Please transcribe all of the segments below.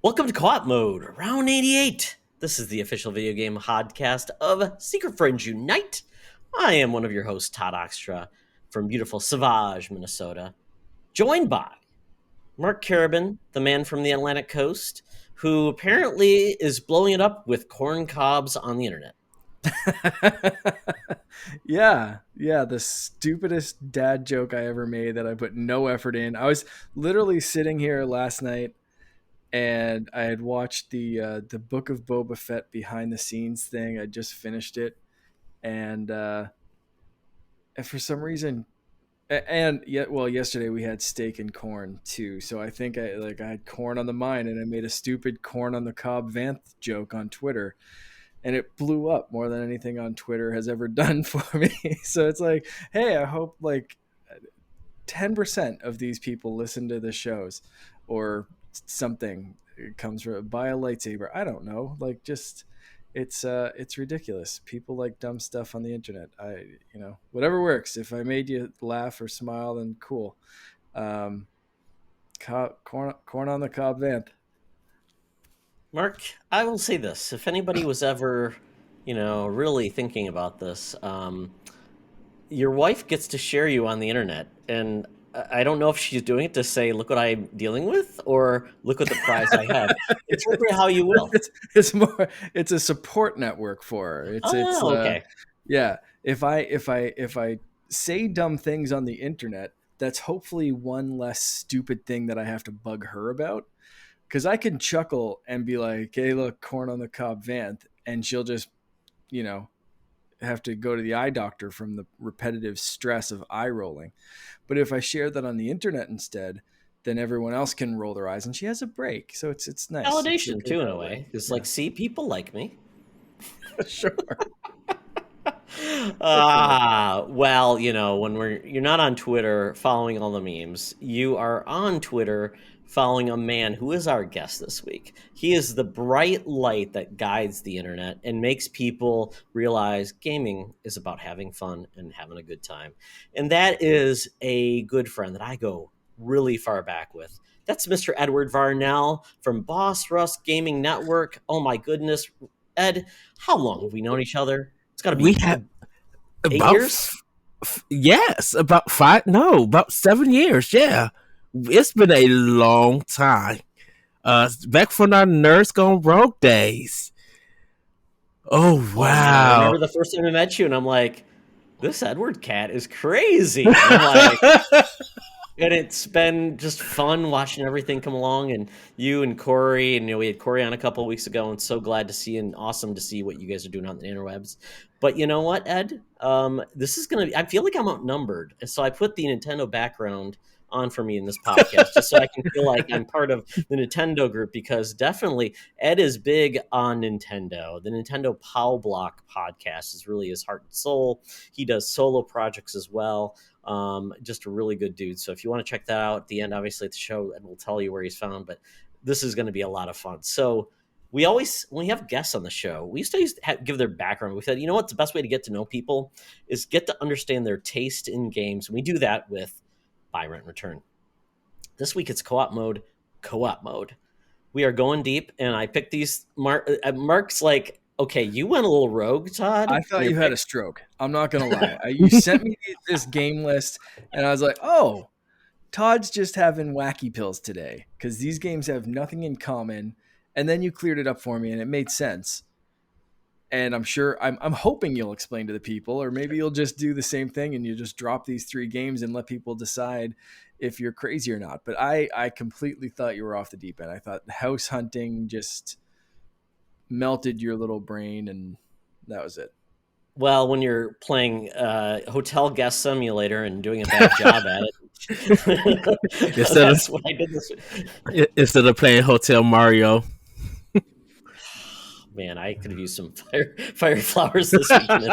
Welcome to Co-op Mode, Round 88. This is the official video game podcast of Secret Friends Unite. I am one of your hosts, Todd Oxtra, from beautiful Savage, Minnesota, joined by Mark Carabin, the man from the Atlantic coast, who apparently is blowing it up with corn cobs on the internet. Yeah, the stupidest dad joke I ever made that I put no effort in. I was literally sitting here last night and I had watched the Book of Boba Fett behind the scenes thing. I just finished it, and for some reason, and yet, well, yesterday we had steak and corn too. So I think I had corn on the mind, and I made a stupid corn on the cob Vanth joke on Twitter, and it blew up more than anything on Twitter has ever done for me. So it's like, hey, I hope like 10% of these people listen to the shows or something. It comes from buy a lightsaber. I don't know. Like, just it's ridiculous. People like dumb stuff on the internet. Whatever works. If I made you laugh or smile, then cool. Corn on the cob Vanth. Mark, I will say this. If anybody was ever, really thinking about this, your wife gets to share you on the internet. And I don't know if she's doing it to say, look what I'm dealing with, or look what the prize I have. Interpret how you will. It's a support network for her. Okay. Yeah. If I say dumb things on the internet, that's hopefully one less stupid thing that I have to bug her about. Because I can chuckle and be like, hey, look, corn on the cob Vanth, and she'll just, have to go to the eye doctor from the repetitive stress of eye rolling. But if I share that on the internet instead, then everyone else can roll their eyes and she has a break. So it's nice. Validation too, in a way. It's like, see, people like me. Sure. Well, when you're not on Twitter following all the memes, you are on Twitter following a man who is our guest this week. He is the bright light that guides the internet and makes people realize gaming is about having fun and having a good time. And that is a good friend that I go really far back with. That's Mr. Edward Varnell from Boss Russ Gaming Network. Oh my goodness. Ed, how long have we known each other? It's got to be 8 years? Yes, about 7 years. Yeah. It's been a long time. Back from our Nerds Gone Rogue days. Oh, wow. I remember the first time I met you, and I'm like, this Edward cat is crazy. And I'm like, and it's been just fun watching everything come along, and you and Corey, and we had Corey on a couple of weeks ago, and so glad to see and awesome to see what you guys are doing on the interwebs. But you know what, Ed? This is going to be, I feel like I'm outnumbered. So I put the Nintendo background on for me in this podcast just so I can feel like I'm part of the Nintendo group, because definitely Ed is big on Nintendo. The Nintendo Pow Block podcast is really his heart and soul. He does solo projects as well. Just a really good dude. So if you want to check that out at the end, obviously at the show, Ed will tell you where he's found, but this is going to be a lot of fun. So we always, when we have guests on the show, we used to give their background. We said, you know what, the best way to get to know people is get to understand their taste in games. And we do that with Buy, Rent, Return. This week it's co-op mode. We are going deep, and I picked these. Mark's like, okay, you went a little rogue, Todd. I thought you had a stroke. I'm not going to lie. You sent me this game list, and I was like, oh, Todd's just having wacky pills today, because these games have nothing in common. And then you cleared it up for me, and it made sense. And I'm sure, I'm hoping you'll explain to the people, or maybe you'll just do the same thing and you just drop these 3 games and let people decide if you're crazy or not. But I completely thought you were off the deep end. I thought house hunting just melted your little brain, and that was it. Well, when you're playing Hotel Guest Simulator and doing a bad job at it, that's what I did this week. Instead of playing Hotel Mario. Man, I could have used some fiery flowers this weekend.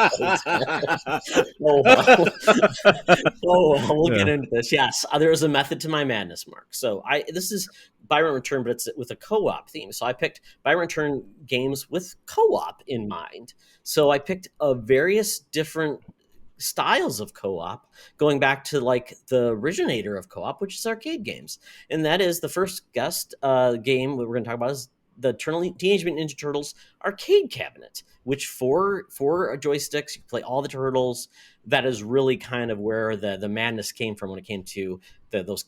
We'll get into this. Yes, there is a method to my madness, Mark. So this is Buy, Rent, Return, but it's with a co-op theme. So I picked Buy, Rent, Return games with co-op in mind. So I picked various different styles of co-op, going back to like the originator of co-op, which is arcade games. And that is the first guest game we're going to talk about is the Teenage Mutant Ninja Turtles arcade cabinet, which four joysticks, you play all the turtles. That is really kind of where the madness came from when it came to those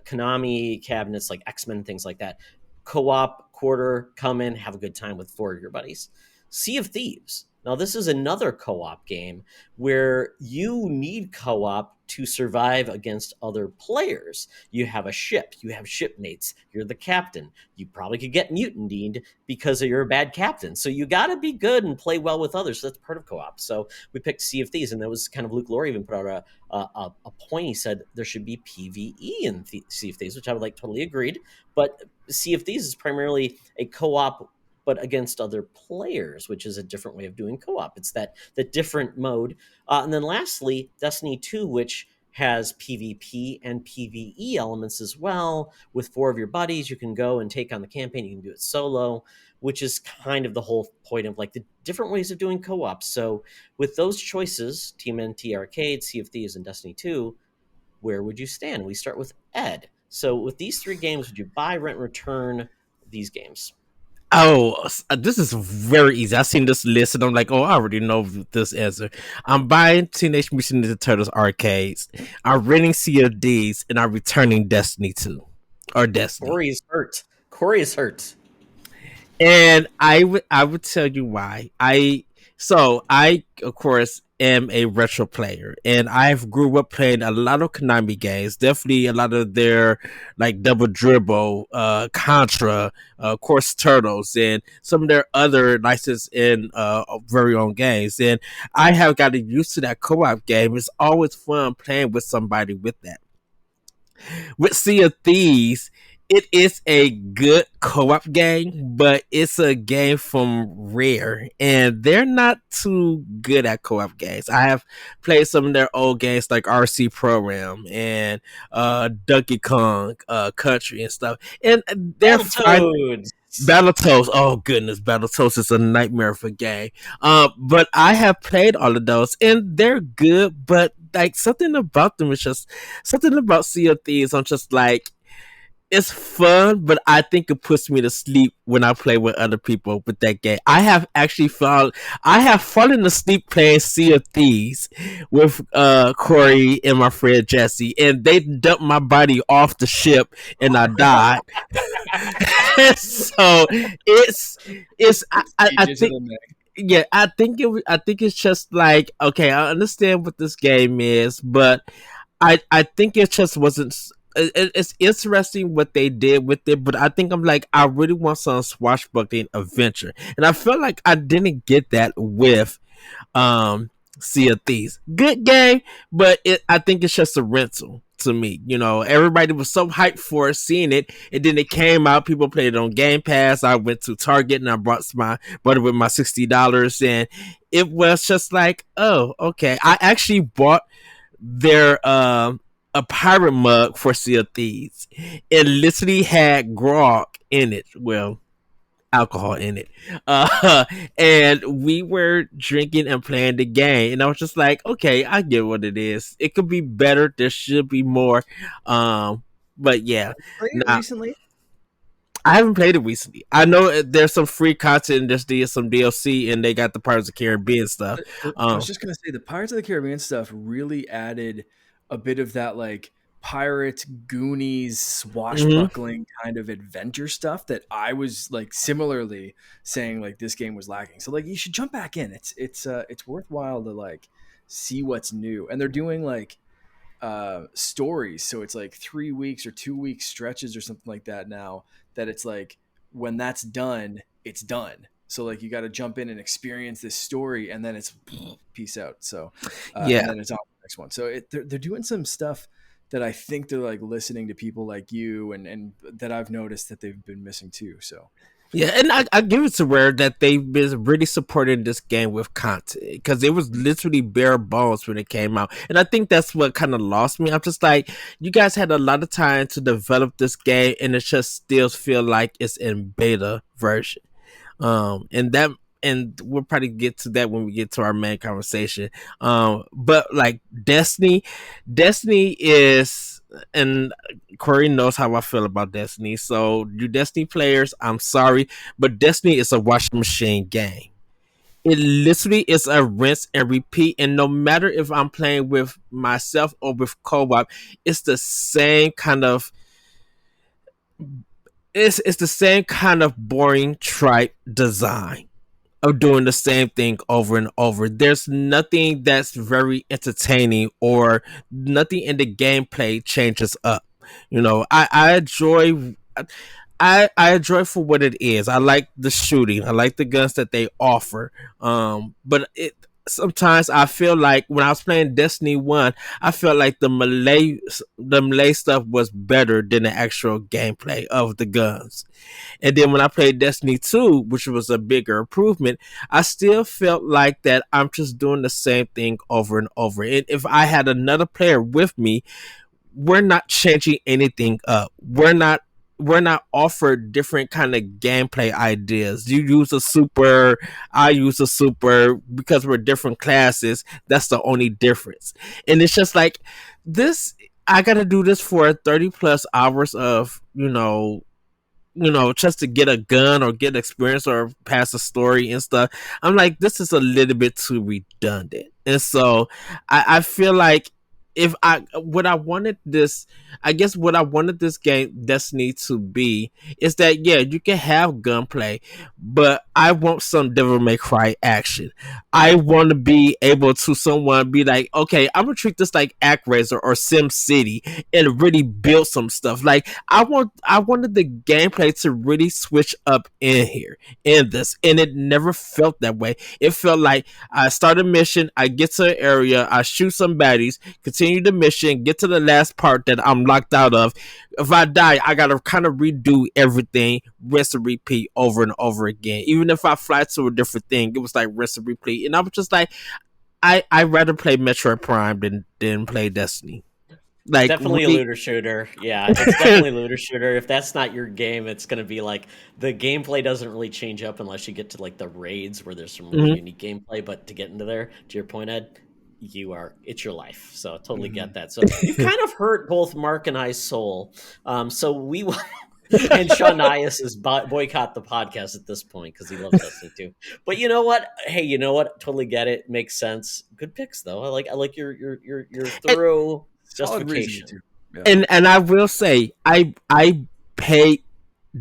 Konami cabinets like X-Men, things like that. Co-op, quarter, come in, have a good time with four of your buddies. Sea of Thieves. Now, this is another co-op game where you need co-op to survive against other players. You have a ship, you have shipmates, you're the captain. You probably could get mutinied because you're a bad captain. So you got to be good and play well with others. So that's part of co-op. So we picked Sea of Thieves, and that was kind of Luke Laurie even put out a point. He said there should be PvE in Sea of Thieves, which I would like totally agreed. But Sea of Thieves is primarily a co-op but against other players, which is a different way of doing co-op. It's the different mode. And then lastly, Destiny 2, which has PvP and PvE elements as well. With four of your buddies, you can go and take on the campaign. You can do it solo, which is kind of the whole point of like the different ways of doing co-op. So with those choices, TMNT Arcade, Sea of Thieves, and Destiny 2, where would you stand? We start with Ed. So with these three games, would you buy, rent, return these games? Oh, this is very easy. I've seen this list and I'm like, oh, I already know this answer. I'm buying Teenage Mutant Ninja Turtles arcades. I'm renting CFDs and I'm returning Destiny 2 or Destiny. Corey is hurt. And I would tell you why. I of course am a retro player, and I've grew up playing a lot of Konami games. Definitely a lot of their like Double Dribble, Contra, of course Turtles, and some of their other licensed and very own games. And I have gotten used to that co-op game. It's always fun playing with somebody with that. With Sea of Thieves, it is a good co-op game, but it's a game from Rare, and they're not too good at co-op games. I have played some of their old games like RC Program and Donkey Kong Country and stuff, and they're Battletoads. Battletoads. Oh goodness, Battletoads is a nightmare of a game. But I have played all of those, and they're good. But like something about them is just something about Sea of Thieves. I'm just like, it's fun, but I think it puts me to sleep when I play with other people with that game. I have fallen asleep playing Sea of Thieves with Corey and my friend Jesse, and they dumped my body off the ship and I died. So I think. Yeah, I think it's just like, okay, I understand what this game is, but I think it just wasn't. It's interesting what they did with it, but I think I'm like, I really want some swashbuckling adventure, and I feel like I didn't get that with Sea of Thieves. Good game, but I think it's just a rental to me. You know, everybody was so hyped for seeing it, and then it came out. People played it on Game Pass. I went to Target and I brought it with my $60, and it was just like, oh, okay. I actually bought their a pirate mug for Sea of Thieves. It literally had grog in it. Well, alcohol in it. And we were drinking and playing the game. And I was just like, okay, I get what it is. It could be better. There should be more. But yeah. Played it recently? I haven't played it recently. I know there's some free content. There's some DLC, and they got the Pirates of the Caribbean stuff. I was just going to say, the Pirates of the Caribbean stuff really added a bit of that like Pirates, Goonies, swashbuckling kind of adventure stuff that I was like similarly saying like this game was lacking. So like you should jump back in. It's worthwhile to like see what's new. And they're doing like stories, so it's like 3 weeks or 2 week stretches or something like that now, that it's like when that's done, it's done. So like you got to jump in and experience this story, and then it's peace out. So yeah, and then it's on the next one. So they're doing some stuff that I think they're like listening to people like you and that I've noticed that they've been missing too. So yeah, and I give it to Rare that they've been really supporting this game with content, because it was literally bare bones when it came out. And I think that's what kind of lost me. I'm just like, you guys had a lot of time to develop this game, and it just still feel like it's in beta version. And and we'll probably get to that when we get to our main conversation. But like Destiny is, and Corey knows how I feel about Destiny. So you Destiny players, I'm sorry, but Destiny is a washing machine game. It literally is a rinse and repeat, and no matter if I'm playing with myself or with co-op, it's the same kind of it's the same kind of boring tripe design of doing the same thing over and over. There's nothing that's very entertaining, or nothing in the gameplay changes up. I enjoy I enjoy for what it is. I like the shooting. I like the guns that they offer. But it sometimes I feel like when I was playing Destiny 1, I felt like the melee stuff was better than the actual gameplay of the guns. And then when I played Destiny 2, which was a bigger improvement, I still felt like that I'm just doing the same thing over and over. And if I had another player with me, we're not changing anything up. We're not offered different kind of gameplay ideas. You use a super, I use a super, because we're different classes. That's the only difference. And it's just like this. I gotta do this for 30 plus hours of just to get a gun or get experience or pass a story and stuff. I'm like, this is a little bit too redundant. And so I feel like if I guess what I wanted this game Destiny to be is that, yeah, you can have gunplay, but I want some Devil May Cry action. I want to be able to someone be like, okay, I'm gonna treat this like ActRaiser or Sim City and really build some stuff. Like I wanted the gameplay to really switch up in here in this, and it never felt that way. It felt like I start a mission, I get to an area, I shoot some baddies, continue the mission, get to the last part that I'm locked out of. If I die, I gotta kind of redo everything, rinse and repeat over and over again. Even if I fly to a different thing, it was like rinse and repeat. And I was just like, I'd rather play Metroid Prime than play Destiny. It's Like definitely a really, looter shooter. Yeah, it's definitely a looter shooter. If that's not your game, it's going to be like the gameplay doesn't really change up unless you get to like the raids where there's some really mhm. unique gameplay. But to get into there, to your point, Ed, it's your life. So I totally Hmm. get that. So you've kind of hurt both Mark and I's soul. So we will. And Sean Nias is boycott the podcast at this point because he loves Destiny too. But you know what? Hey, you know what? Totally get it. Makes sense. Good picks though. I like your and, thorough Solid reasoning justification. too. Yeah. and I will say, I paid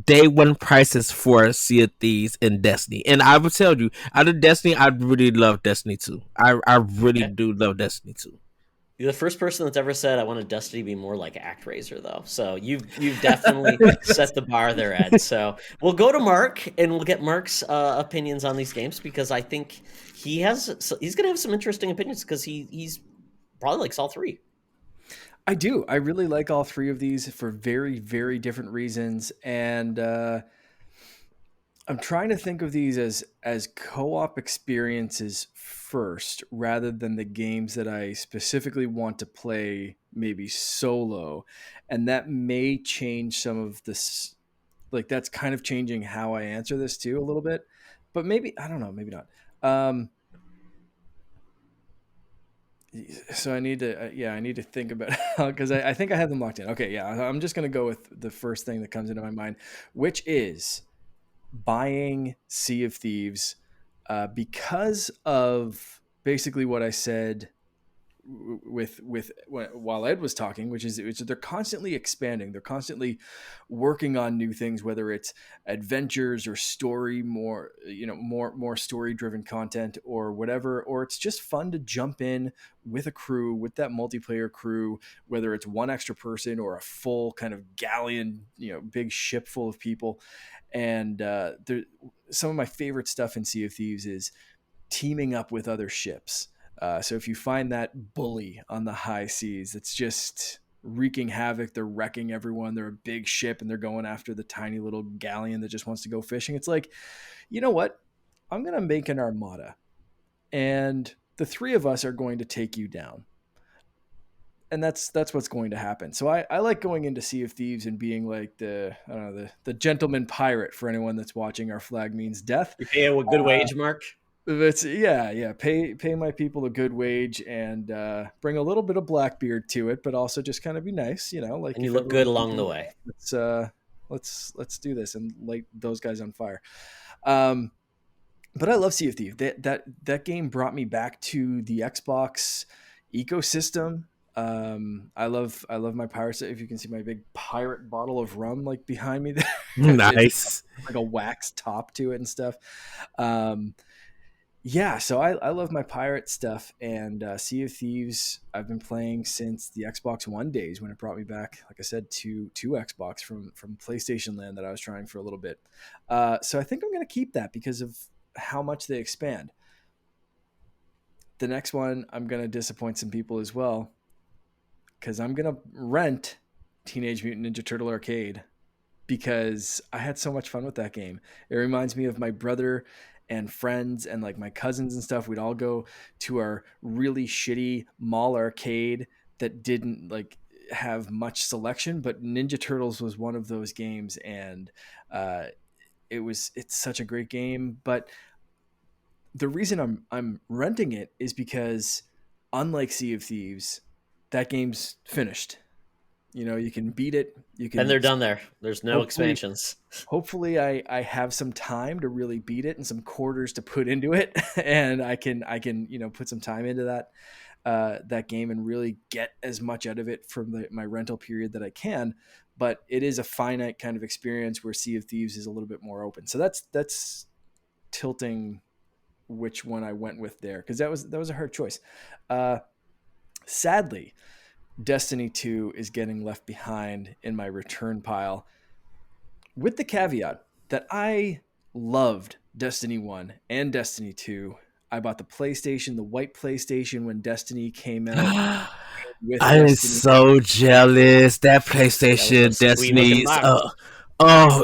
day one prices for Sea of Thieves and Destiny. And I will tell you, out of Destiny, I really love Destiny 2. I really Okay. do love Destiny 2. You're the first person that's ever said I wanted Destiny to be more like ActRaiser, though. So you've definitely set the bar there, Ed. So we'll go to Mark and we'll get Mark's opinions on these games because I think he's gonna have some interesting opinions because he's probably likes all three. I do. I really like all three of these for very, very different reasons. And I'm trying to think of these as co-op experiences first, rather than the games that I specifically want to play maybe solo, and that may change some of this. Like that's kind of changing how I answer this too a little bit, but maybe I don't know, maybe not. Um, so I need to, yeah, I need to think about because I think I have them locked in. Okay, yeah, I'm just gonna go with the first thing that comes into my mind, which is buying Sea of Thieves because of basically what I said with while Ed was talking, which is they're constantly expanding, they're constantly working on new things, whether it's adventures or story, more story driven content or whatever, or it's just fun to jump in with a crew, with that multiplayer crew, whether it's one extra person or a full kind of galleon, big ship full of people. And some of my favorite stuff in Sea of Thieves is teaming up with other ships. So if you find that bully on the high seas, it's just wreaking havoc. They're wrecking everyone. They're a big ship and they're going after the tiny little galleon that just wants to go fishing. It's like, you know what? I'm going to make an armada and the three of us are going to take you down. that's what's going to happen. So I like going into Sea of Thieves and being like the, I don't know, the gentleman pirate. For anyone that's watching, our flag means death. You pay a good wage, Mark. It's yeah. Pay my people a good wage and bring a little bit of Blackbeard to it, but also just kind of be nice, like. And you if look good everyone's along the doing way. it, let's do this and light those guys on fire. But I love Sea of Thieves. That game brought me back to the Xbox ecosystem. I love my pirates. If you can see my big pirate bottle of rum like behind me there, Nice. like a wax top to it and stuff. Yeah, so I love my pirate stuff, and Sea of Thieves I've been playing since the Xbox One days when it brought me back, like I said, to Xbox from PlayStation Land that I was trying for a little bit. So I think I'm going to keep that because of how much they expand. The next one, I'm going to disappoint some people as well because I'm going to rent Teenage Mutant Ninja Turtle Arcade because I had so much fun with that game. It reminds me of my brother and friends and like my cousins and stuff. We'd all go to our really shitty mall arcade that didn't like have much selection, but Ninja Turtles was one of those games, and it's such a great game. But the reason I'm renting it is because unlike Sea of Thieves, that game's finished. You can beat it. You can, and they're done there. There's no expansions. Hopefully I have some time to really beat it and some quarters to put into it. And I can, put some time into that game and really get as much out of it from my rental period that I can. But it is a finite kind of experience where Sea of Thieves is a little bit more open. So that's tilting which one I went with there, because that was a hard choice. Sadly, Destiny 2 is getting left behind in my return pile, with the caveat that I loved Destiny 1 and Destiny 2. I bought the PlayStation, the white PlayStation, when Destiny came out. I am so jealous. That PlayStation Destiny's.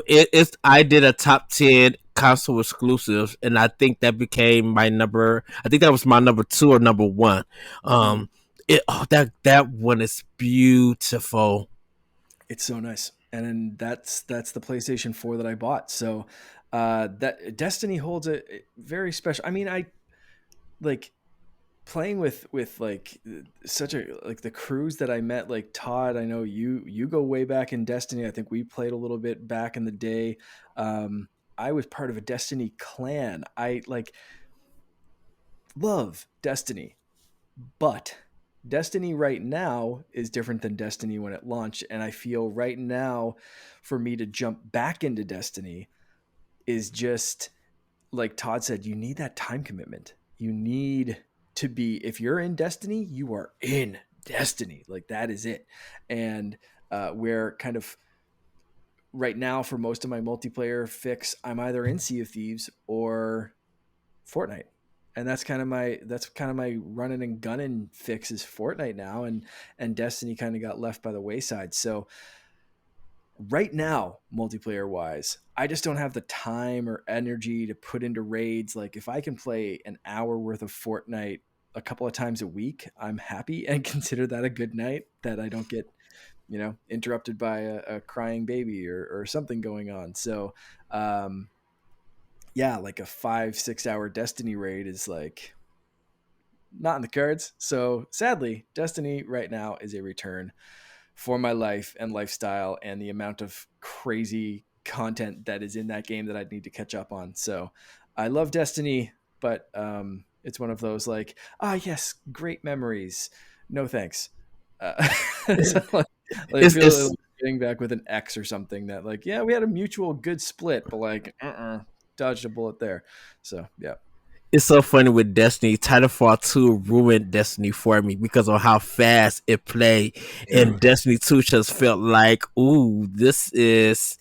It's. I did a top 10 console exclusives, and I think that became my number. I think that was my number 2 or number 1. That one is beautiful. It's so nice, and then that's the PlayStation 4 that I bought. So that Destiny holds a very special. I mean, I like playing with like such a like the crews that I met. Like Todd, I know you go way back in Destiny. I think we played a little bit back in the day. I was part of a Destiny clan. I like love Destiny, but Destiny right now is different than Destiny when it launched. And I feel right now for me to jump back into Destiny is just like Todd said, you need that time commitment. You need to be, if you're in Destiny, you are in Destiny. Like that is it. And where kind of right now for most of my multiplayer fix, I'm either in Sea of Thieves or Fortnite. And that's kind of my running and gunning fix is Fortnite now, and Destiny kind of got left by the wayside. So right now, multiplayer wise, I just don't have the time or energy to put into raids. Like if I can play an hour worth of Fortnite a couple of times a week, I'm happy and consider that a good night, that I don't get, interrupted by a crying baby or something going on. So, yeah, like a 5-6 hour Destiny raid is like not in the cards. So sadly, Destiny right now is a return for my life and lifestyle and the amount of crazy content that is in that game that I'd need to catch up on. So I love Destiny, but it's one of those like, yes, great memories. No thanks. So I feel getting back with an X or something that like, yeah, we had a mutual good split, but like, dodged a bullet there. So yeah, it's so funny with Destiny. Titanfall 2 ruined Destiny for me because of how fast it played, and Destiny 2 just felt like, ooh, this is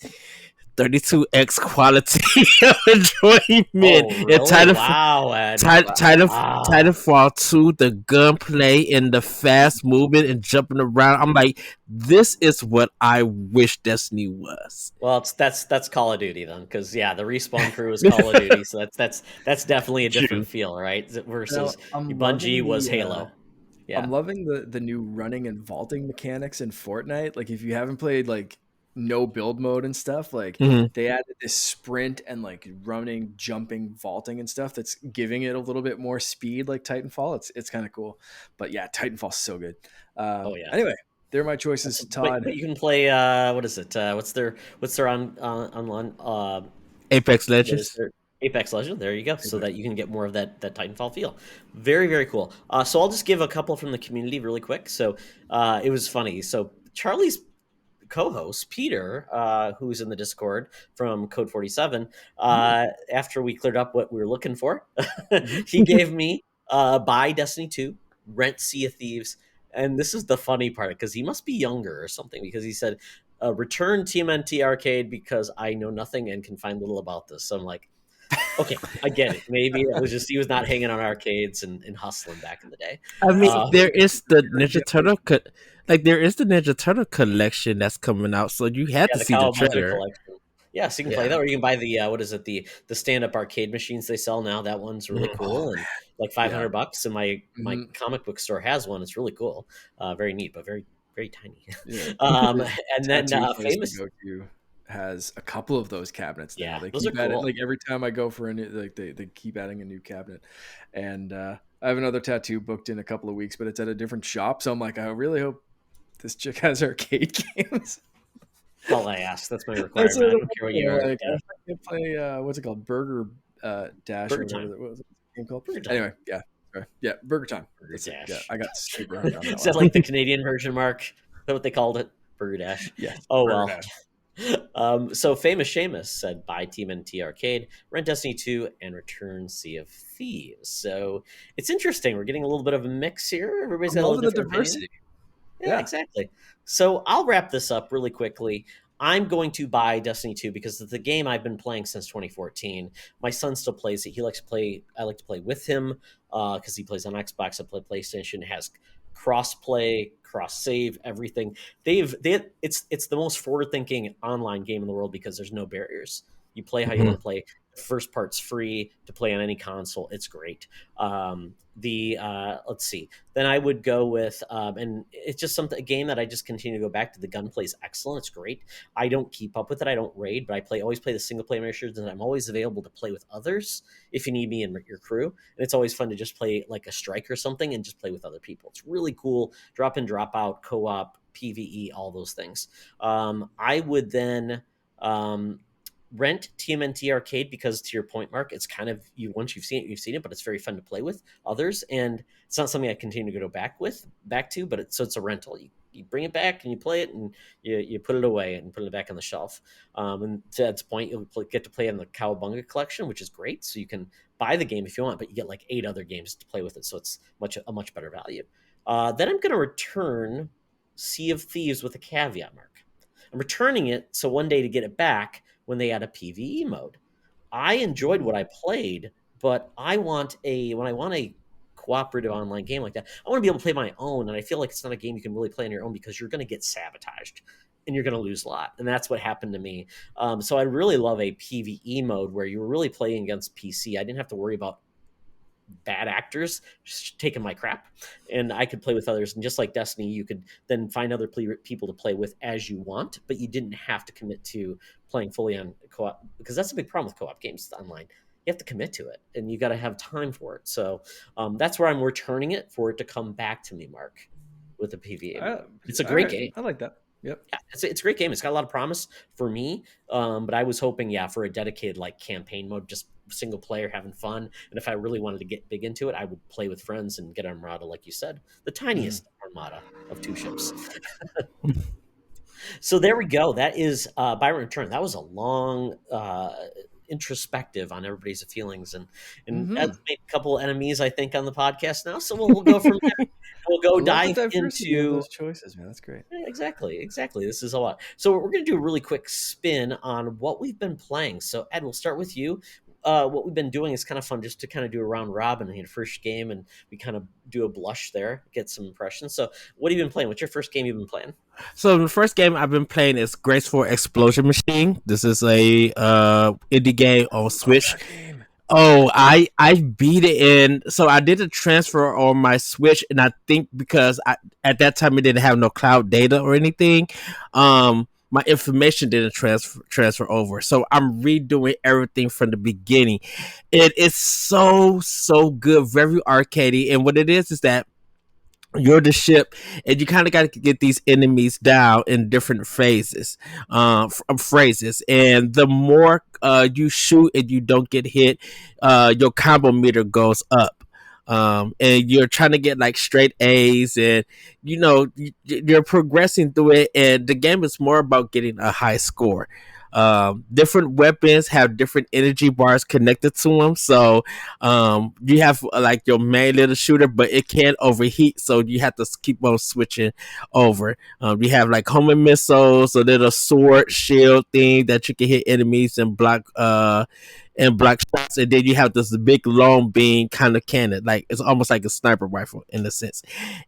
32x quality of enjoyment. Oh, really? And Titanfall 2, the gunplay and the fast movement and jumping around. I'm like, this is what I wish Destiny was. Well, that's Call of Duty then, because the respawn crew is Call of Duty, so that's definitely a different feel, right? Versus Bungie was Halo. Yeah. I'm loving the new running and vaulting mechanics in Fortnite. Like if you haven't played like no build mode and stuff, like Mhm. they added this sprint and like running, jumping, vaulting and stuff that's giving it a little bit more speed like Titanfall. It's kind of cool. But yeah, Titanfall's so good. Oh yeah. Anyway, they're my choices, Todd. But you can play what is it? What's their online Apex what is Legends. their Apex Legend? There you go. So that you can get more of that Titanfall feel. Very, very cool. So I'll just give a couple from the community really quick. So it was funny. So Charlie's co-host Peter, who's in the Discord from Code 47, after we cleared up what we were looking for, he gave me buy Destiny 2, rent Sea of Thieves, and this is the funny part because he must be younger or something because he said return TMNT Arcade because I know nothing and can find little about this. So I'm like, okay, I get it. Maybe it was just he was not hanging on arcades and hustling back in the day. I mean, there is the there is the Ninja Turtle collection that's coming out, so you had Yeah, to the see the Kawabunga trailer. collection. Yeah, so you can play that, or you can buy the what is it, the stand-up arcade machines they sell now. That one's really cool and like $500. And my comic book store has one. It's really cool, very neat, but very very tiny. Yeah. And then famous. Go-to has a couple of those cabinets now. Yeah, They those are keep adding, cool. like every time I go for a new, like they keep adding a new cabinet. And I have another tattoo booked in a couple of weeks, but it's at a different shop. So I'm like, I really hope this chick has arcade games. That's all I ask. That's my requirement. That's I don't care what you are. like, I can play what's it called, Burger Dash Burger or Time. whatever. What was it game called? Burger Time. Anyway, yeah, sorry. Yeah, Burger Time. Burger That's it. Dash. Yeah, I got super hung on that Is that one. like the Canadian version, Mark? Is that what they called it? Burger Dash. Yeah. Oh Burger well. Dash. So famous Seamus said buy TMNT Arcade, rent Destiny 2, and return Sea of Thieves. So it's interesting. We're getting a little bit of a mix here. Everybody's got a little the different diversity. opinion. Yeah, exactly. So I'll wrap this up really quickly. I'm going to buy Destiny 2 because it's the game I've been playing since 2014. My son still plays it. He likes to play. I like to play with him because he plays on Xbox. I play PlayStation. It has cross play, cross save, everything. It's the most forward thinking online game in the world because there's no barriers. You play how you want to play. The first part's free to play on any console. It's great. Let's see. Then I would go with and it's just a game that I just continue to go back to. The gunplay is excellent. It's great. I don't keep up with it. I don't raid, but I always play the single player missions, and I'm always available to play with others if you need me and your crew. And it's always fun to just play like a strike or something and just play with other people. It's really cool. Drop in, drop out, co-op, PvE, all those things. I would then rent TMNT Arcade because, to your point, Mark, it's kind of once you've seen it, but it's very fun to play with others, and it's not something I continue to go back to, but it's a rental. You bring it back and you play it and you put it away and put it back on the shelf. And to Ed's point, you'll get to play in the Cowabunga collection, which is great. So you can buy the game if you want, but you get like 8 other games to play with it. So it's a much better value. Then I'm going to return Sea of Thieves with a caveat, Mark. I'm returning it so one day to get it back when they add a PvE mode. I enjoyed what I played, but when I want a cooperative online game like that, I want to be able to play my own, and I feel like it's not a game you can really play on your own because you're going to get sabotaged and you're going to lose a lot, and that's what happened to me. So I really love a PvE mode where you were really playing against PC. I didn't have to worry about bad actors just taking my crap, and I could play with others. And just like Destiny, you could then find other people to play with as you want, but you didn't have to commit to playing fully on co-op, because that's a big problem with co-op games online. You have to commit to it, and you got to have time for it. So that's where I'm returning it for it to come back to me, Mark, with the PvE. It's a great game. I like that. Yep. Yeah, it's a great game. It's got a lot of promise for me, but I was hoping, for a dedicated like campaign mode, just single player having fun. And if I really wanted to get big into it, I would play with friends and get Armada, like you said, the tiniest Armada of 2 ships. So there we go. That is Byron Return. That was a long introspective on everybody's feelings, and that's made a couple enemies, I think, on the podcast now. So we'll go from there. We'll go dive into those choices, man. That's great. Yeah, exactly. This is a lot. So we're going to do a really quick spin on what we've been playing. So Ed, we'll start with you. What we've been doing is kind of fun, just to kind of do a round robin in the first game, and we kind of do a blush there, get some impressions. So what have you been playing? What's your first game you've been playing? So the first game I've been playing is Graceful Explosion Machine. This is a indie game on Switch. Oh, I beat it in. So I did a transfer on my Switch, and I think because at that time it didn't have no cloud data or anything, my information didn't transfer over. So I'm redoing everything from the beginning. It is so good, very arcadey, and what it is that you're the ship, and you kind of got to get these enemies down in different phases, phrases, and the more you shoot and you don't get hit, your combo meter goes up. And you're trying to get like straight A's, and you're progressing through it, and the game is more about getting a high score. Different weapons have different energy bars connected to them, so you have like your main little shooter, but it can overheat, so you have to keep on switching over. You have like homing missiles, a little sword shield thing that you can hit enemies and block shots, and then you have this big long beam kind of cannon, like it's almost like a sniper rifle in a sense,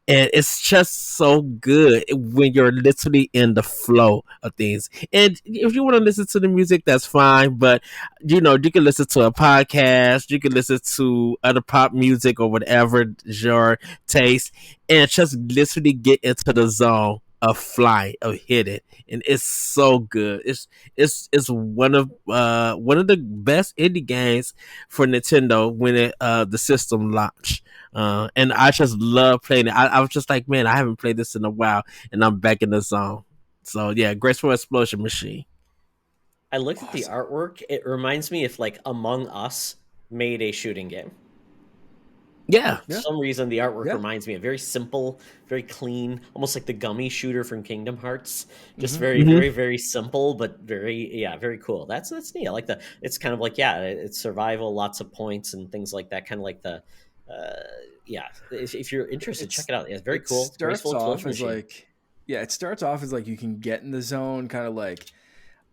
and it's just so good when you're literally in the flow of things. And if you want to listen to the music, that's fine, but you can listen to a podcast, you can listen to other pop music or whatever your taste, and just literally get into the zone of flying, of hitting, and it's so good. It's one of the best indie games for Nintendo when the system launched. And I just love playing it. I was just like, man, I haven't played this in a while, and I'm back in the zone. So yeah, Graceful Explosion Machine. I looked at the Awesome. artwork. It reminds me if like Among Us made a shooting game. Yeah. For Yeah. some reason, the artwork Yeah. reminds me of very simple, very clean, almost like the gummy shooter from Kingdom Hearts. Just Hmm. very, Hmm. very, very simple, but very, yeah, very cool. That's neat. I like the. It's kind of like, yeah, it's survival, lots of points and things like that. Kind of like the, uh, yeah. If you're interested, check It's it out. Yeah, it's very it cool. starts Graceful off explosion as machine. like yeah, it starts off as like you can get in the zone, kind of like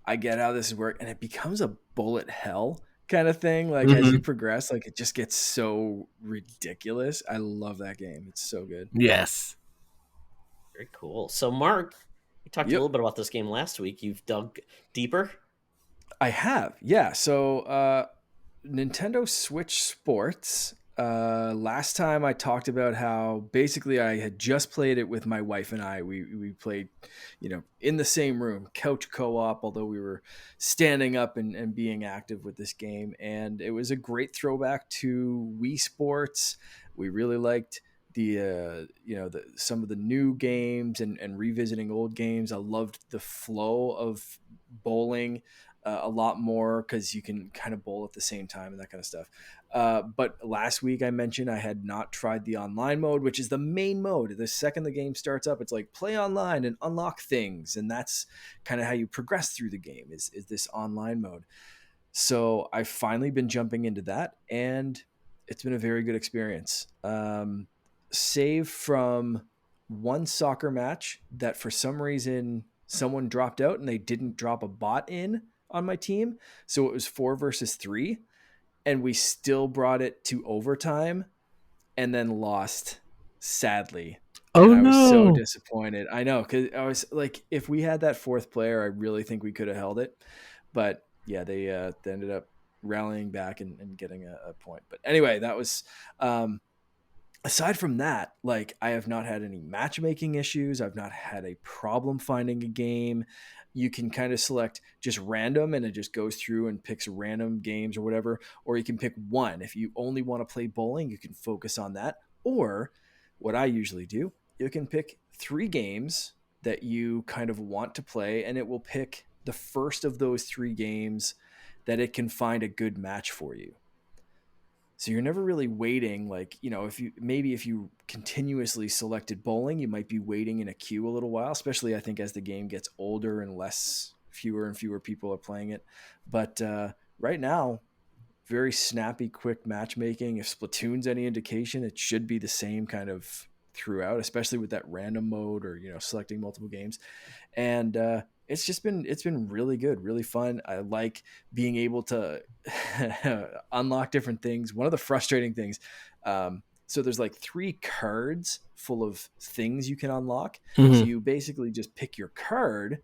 I get how this is work, and it becomes a bullet hell kind of thing. Like as you Hmm. progress, like it just gets so ridiculous. I love that game. It's so good. Yes. Very cool. So, Mark, we talked a Yep. little bit about this game last week. You've dug deeper. I have. Yeah. So Nintendo Switch Sports. Last time I talked about how basically I had just played it with my wife and I. We played, in the same room, couch co-op, although we were standing up and being active with this game. And it was a great throwback to Wii Sports. We really liked some of the new games and revisiting old games. I loved the flow of bowling a lot more because you can kind of bowl at the same time and that kind of stuff. But last week I mentioned I had not tried the online mode, which is the main mode. The second the game starts up, it's like play online and unlock things, and that's kind of how you progress through the game. Is this online mode? So I've finally been jumping into that, and it's been a very good experience. Save from one soccer match that for some reason someone dropped out and they didn't drop a bot in on my team. So it was 4 versus 3, and we still brought it to overtime and then lost sadly. And Oh I was so no. disappointed. I know, because I was like, if we had that fourth player, I really think we could have held it. But yeah, they ended up rallying back and getting a point. But anyway, that was aside from that, like I have not had any matchmaking issues. I've not had a problem finding a game. You can kind of select just random and it just goes through and picks random games or whatever. Or you can pick one. If you only want to play bowling, you can focus on that. Or what I usually do, you can pick 3 games that you kind of want to play, and it will pick the first of those 3 games that it can find a good match for you. So you're never really waiting, like, if you continuously selected bowling, you might be waiting in a queue a little while, especially I think as the game gets older and fewer and fewer people are playing it. But right now, very snappy, quick matchmaking. If Splatoon's any indication, it should be the same kind of throughout, especially with that random mode or selecting multiple games. And it's been really good, really fun. I like being able to unlock different things. One of the frustrating things, so there's like 3 cards full of things you can unlock. So Hmm. you basically just pick your card,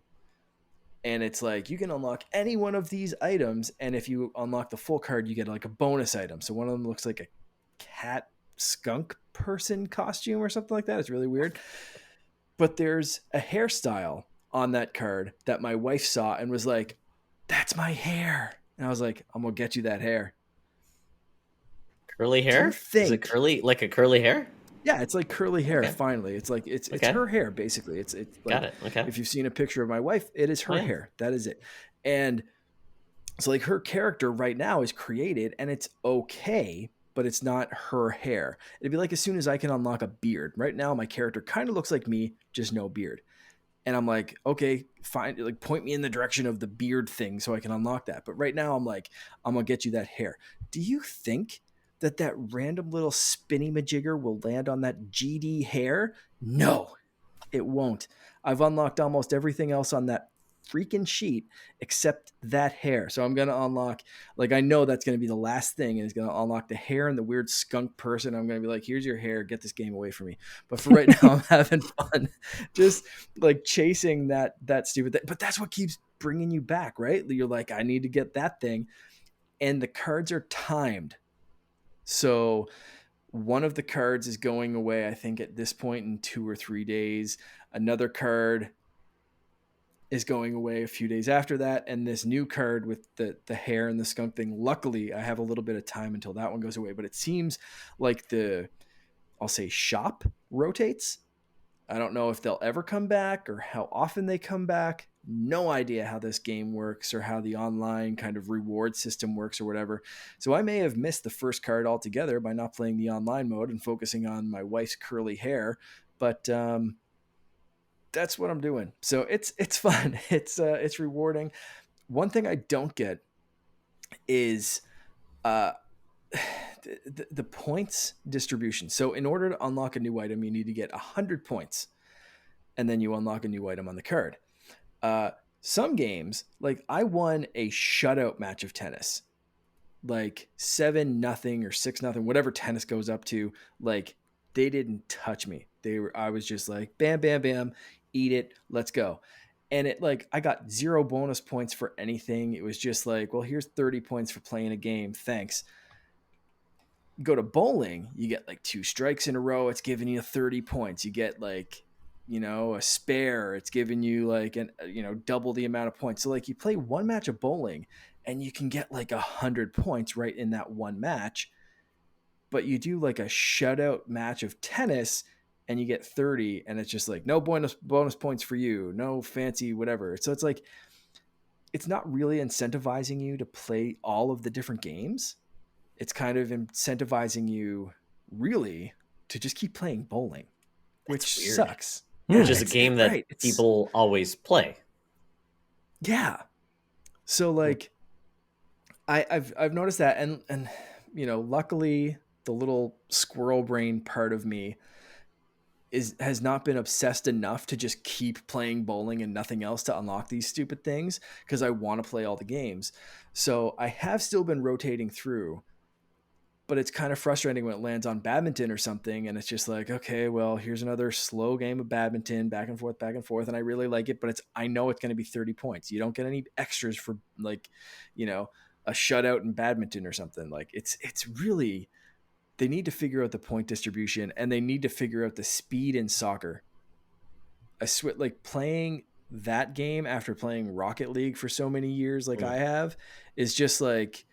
and it's like you can unlock any one of these items, and if you unlock the full card, you get like a bonus item. So one of them looks like a cat skunk person costume or something like that. It's really weird. But there's a hairstyle on that card that my wife saw and was like, "That's my hair." And I was like, "I'm gonna get you that hair." Curly Do hair? you think? Is it curly, like a curly hair? Yeah, it's like curly hair. Okay. Finally, it's like it's Okay. her hair basically. It's like, Got it. Okay. if you've seen a picture of my wife, it is her Oh, yeah. hair. That is it. And so like her character right now is created, and it's okay, but it's not her hair. It'd be like as soon as I can unlock a beard. Right now, my character kind of looks like me, just no beard. And I'm like, okay, fine, like point me in the direction of the beard thing so I can unlock that. But right now I'm like, I'm gonna get you that hair. Do you think that that random little spinny majigger will land on that GD hair? No, it won't. I've unlocked almost everything else on that freaking sheet except that hair. So I'm going to unlock, like, I know that's going to be the last thing, and it's going to unlock the hair and the weird skunk person. I'm going to be like, here's your hair, get this game away from me. But for right now, I'm having fun just like chasing that stupid thing. But that's what keeps bringing you back, right? You're like, I need to get that thing. And the cards are timed. So one of the cards is going away, I think, at this point in 2 or 3 days. Another card is going away a few days after that. And this new card with the hair and the skunk thing, luckily, I have a little bit of time until that one goes away. But it seems like I'll say shop rotates. I don't know if they'll ever come back or how often they come back. No idea how this game works or how the online kind of reward system works or whatever. So I may have missed the first card altogether by not playing the online mode and focusing on my wife's curly hair. But that's what I'm doing. So it's fun. It's rewarding. One thing I don't get is the points distribution. So in order to unlock a new item, you need to get 100 points, and then you unlock a new item on the card. Some games, like I won a shutout match of tennis, like 7-0 or 6-0, whatever tennis goes up to. Like they didn't touch me. I was just like, bam, bam, bam, eat it, let's go. And it, like, I got 0 bonus points for anything. It was just like, well, here's 30 points for playing a game, thanks. Go to bowling, you get like 2 strikes in a row, it's giving you 30 points. You get like, a spare, it's giving you like double the amount of points. So like you play one match of bowling and you can get like 100 points right in that one match. But you do like a shutout match of tennis and you get 30, and it's just like, no bonus points for you, no fancy whatever. So it's like, it's not really incentivizing you to play all of the different games. It's kind of incentivizing you really to just keep playing bowling, which sucks. Which is a game that people always play. Yeah. So like I've noticed that, and luckily the little squirrel brain part of me has not been obsessed enough to just keep playing bowling and nothing else to unlock these stupid things, because I want to play all the games. So I have still been rotating through, but it's kind of frustrating when it lands on badminton or something, and it's just like, okay, well, here's another slow game of badminton, back and forth, and I really like it, but I know it's going to be 30 points. You don't get any extras for like, a shutout in badminton or something. Like it's really, they need to figure out the point distribution, and they need to figure out the speed in soccer. Like playing that game after playing Rocket League for so many years, like I have, is just like,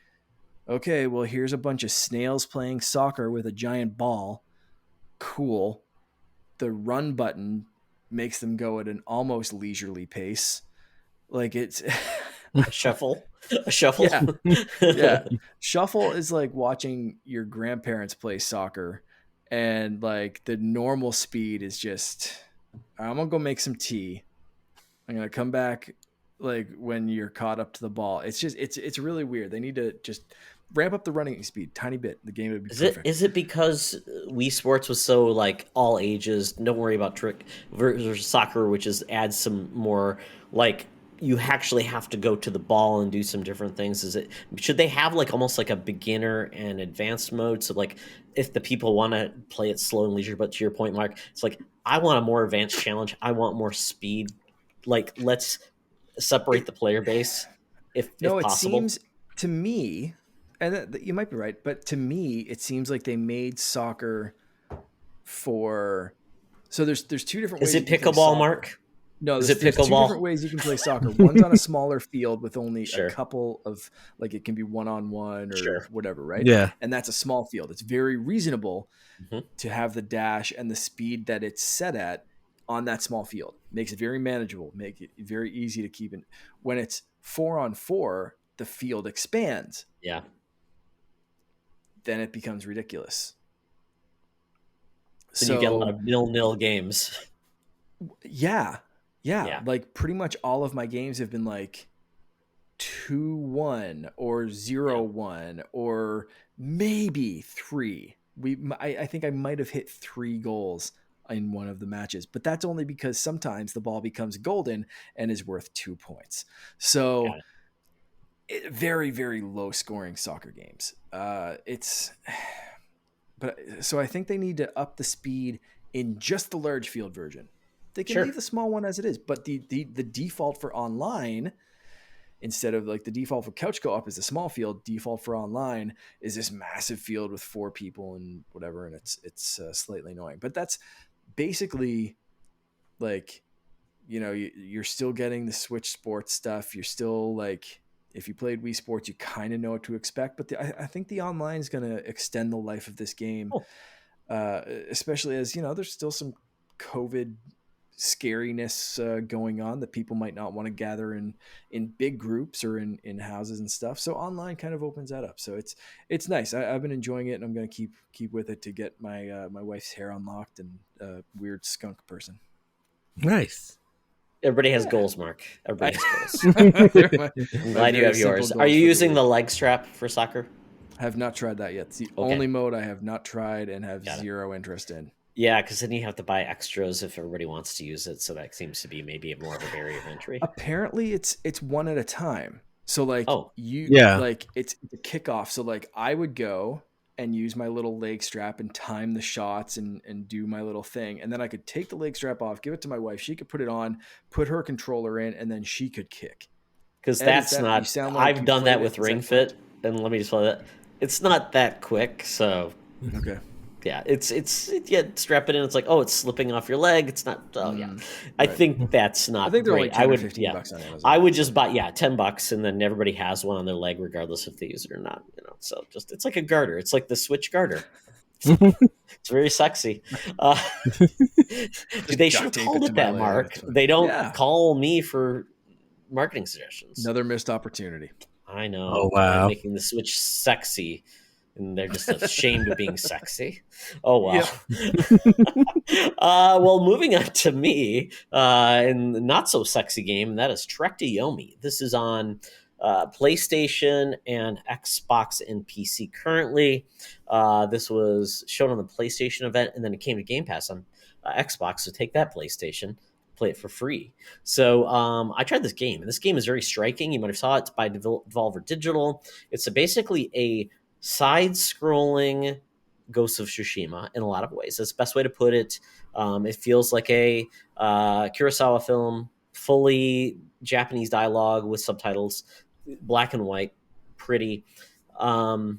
okay, well, here's a bunch of snails playing soccer with a giant ball. Cool. The run button makes them go at an almost leisurely pace. Like it's a shuffle. Yeah. Shuffle is like watching your grandparents play soccer, and like the normal speed is just, I'm gonna go make some tea. I'm gonna come back like when you're caught up to the ball. It's just it's really weird. They need to just ramp up the running speed tiny bit. The game would be perfect. Is it because Wii Sports was so like all ages, don't worry about trick, versus soccer, which adds some more like, you actually have to go to the ball and do some different things? Should they have like almost like a beginner and advanced mode? So like if the people want to play it slow and leisure, but to your point, Mark, it's like, I want a more advanced challenge. I want more speed. Like let's separate the player base if No, it possible? seems to me, and you might be right, but to me, it seems like they made soccer for. So there's two different Is ways it you can play pickleball, soccer. Mark? No, Is there's it there's two different pickleball? ways you can play soccer. One's on a smaller field with only a Sure. couple of, like, it can be one-on-one or Sure. whatever, right? Yeah. And that's a small field. It's very reasonable Mhm. to have the dash and the speed that it's set at on that small field. Makes it very manageable, make it very easy to keep in. When it's 4-on-4, the field expands. Yeah. Then it becomes ridiculous. So you get a lot of 0-0 games. Yeah. Yeah. Like pretty much all of my games have been like 2-1 or 0-1 or maybe 3. I think I might have hit 3 goals in one of the matches, but that's only because sometimes the ball becomes golden and is worth 2 points. So very, very low scoring soccer games. So I think they need to up the speed in just the large field version. They can leave the small one as it is, but the default for online, instead of like the default for couch co-op is the small field, default for online is this massive field with 4 people and whatever, and it's slightly annoying. But that's basically like, you know, you're still getting the Switch Sports stuff. You're still like, if you played Wii Sports, you kind of know what to expect. But I think the online is going to extend the life of this game, especially as, you know, there's still some COVID scariness going on that people might not want to gather in big groups or in houses and stuff. So online kind of opens that up. So it's nice. I've been enjoying it, and I'm going to keep with it to get my my wife's hair unlocked and weird skunk person. Nice. Everybody has goals, Mark. Everybody has goals. I'm glad you have yours. Are you using the leg strap for soccer? I have not tried that yet. It's the only mode I have not tried and have zero interest in. Yeah, because then you have to buy extras if everybody wants to use it. So that seems to be maybe more of a barrier of entry. Apparently, it's one at a time. So like like it's a kickoff. So like I would go and use my little leg strap and time the shots and do my little thing. And then I could take the leg strap off, give it to my wife. She could put it on, put her controller in, and then she could kick. Because that's not, I've done that with Ring Fit. And let me just play that. It's not that quick. So, okay. Yeah, it's strap it in. It's like, oh, it's slipping off your leg. It's not. Oh, yeah. I think that's not. I think they're great. like 10 or 15 bucks on Amazon. I would just buy $10, and then everybody has one on their leg, regardless if they use it or not. You know, so just it's like a garter. It's like the Switch garter. It's very sexy. They should have called it that, Mark. They don't call me for marketing suggestions. Another missed opportunity. I know. Oh wow! They're making the Switch sexy. And they're just ashamed of being sexy. Oh, wow. Yep. Well, moving on to me, in the not-so-sexy game, that is Trektoyomi. This is on PlayStation and Xbox and PC currently. This was shown on the PlayStation event, and then it came to Game Pass on Xbox, so take that, PlayStation. Play it for free. So I tried this game, and this game is very striking. You might have saw it. It's by Devolver Digital. It's basically a side-scrolling Ghost of Tsushima in a lot of ways. That's the best way to put it. It feels like a Kurosawa film, fully Japanese dialogue with subtitles, black and white, pretty. I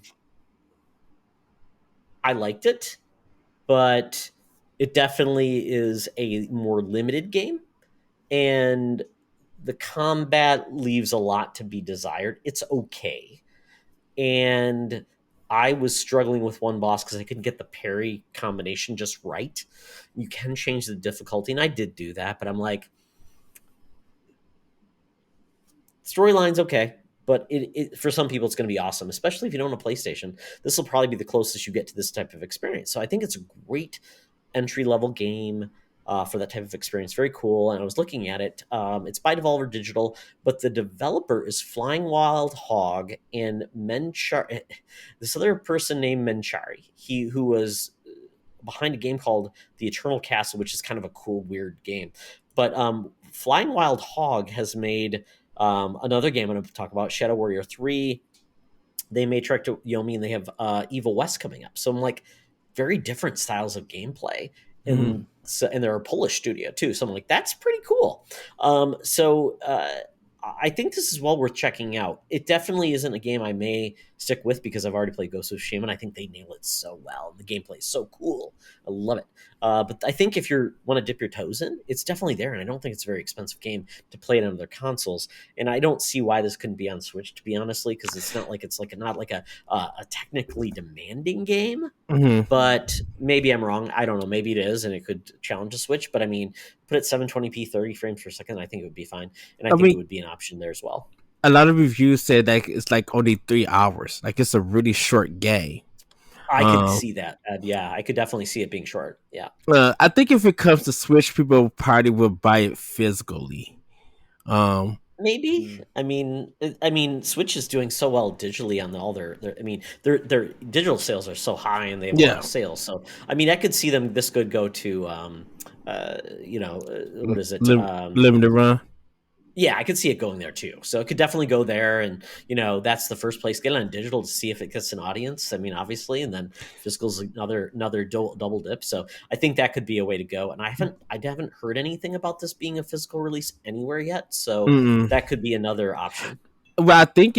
liked it, but it definitely is a more limited game, and the combat leaves a lot to be desired. It's okay. And I was struggling with one boss because I couldn't get the parry combination just right. You can change the difficulty, and I did do that, but I'm like, storyline's okay, but it for some people it's going to be awesome, especially if you don't own a PlayStation. This will probably be the closest you get to this type of experience. So I think it's a great entry-level game for that type of experience. Very cool. And I was looking at it. It's by Devolver Digital, but the developer is Flying Wild Hog and Menchari. This other person named Menchari, who was behind a game called The Eternal Castle, which is kind of a cool, weird game. But Flying Wild Hog has made another game I'm going to talk about, Shadow Warrior 3. They made Trektoyomi, and they have Evil West coming up. So I'm like, very different styles of gameplay. And so, and they're a Polish studio too. So I'm like, that's pretty cool. So I think this is well worth checking out. It definitely isn't a game I may stick with because I've already played Ghost of Tsushima, and I think they nail it so well. The gameplay is so cool. I love it. But I think if you want to dip your toes in, it's definitely there, and I don't think it's a very expensive game to play it on other consoles. And I don't see why this couldn't be on Switch, to be honestly, because it's not like a technically demanding game. Mhm. But maybe I'm wrong. I don't know. Maybe it is, and it could challenge a Switch. But I mean, put it 720p, 30 frames per second. I think it would be fine, and I I think it mean, would be an option there as well. a lot of reviews said that it's like only 3 hours. Like it's a really short game. I could Um, see that. Yeah, I could definitely see it being short. Yeah, I think if it comes to Switch, people probably will buy it physically. Um, maybe. Mm. I mean, Switch is doing so well digitally on all their. I mean, their digital sales are so high, and they have a lot yeah, of sales. So, I mean, I could see them. This could go to, what is it? limited run. Yeah, I could see it going there too. So it could definitely go there, and that's the first place. Get it on digital to see if it gets an audience. I mean, obviously, and then physical's another double dip. So I think that could be a way to go. And I haven't heard anything about this being a physical release anywhere yet. So Mm-mm. that could be another option. Well, I think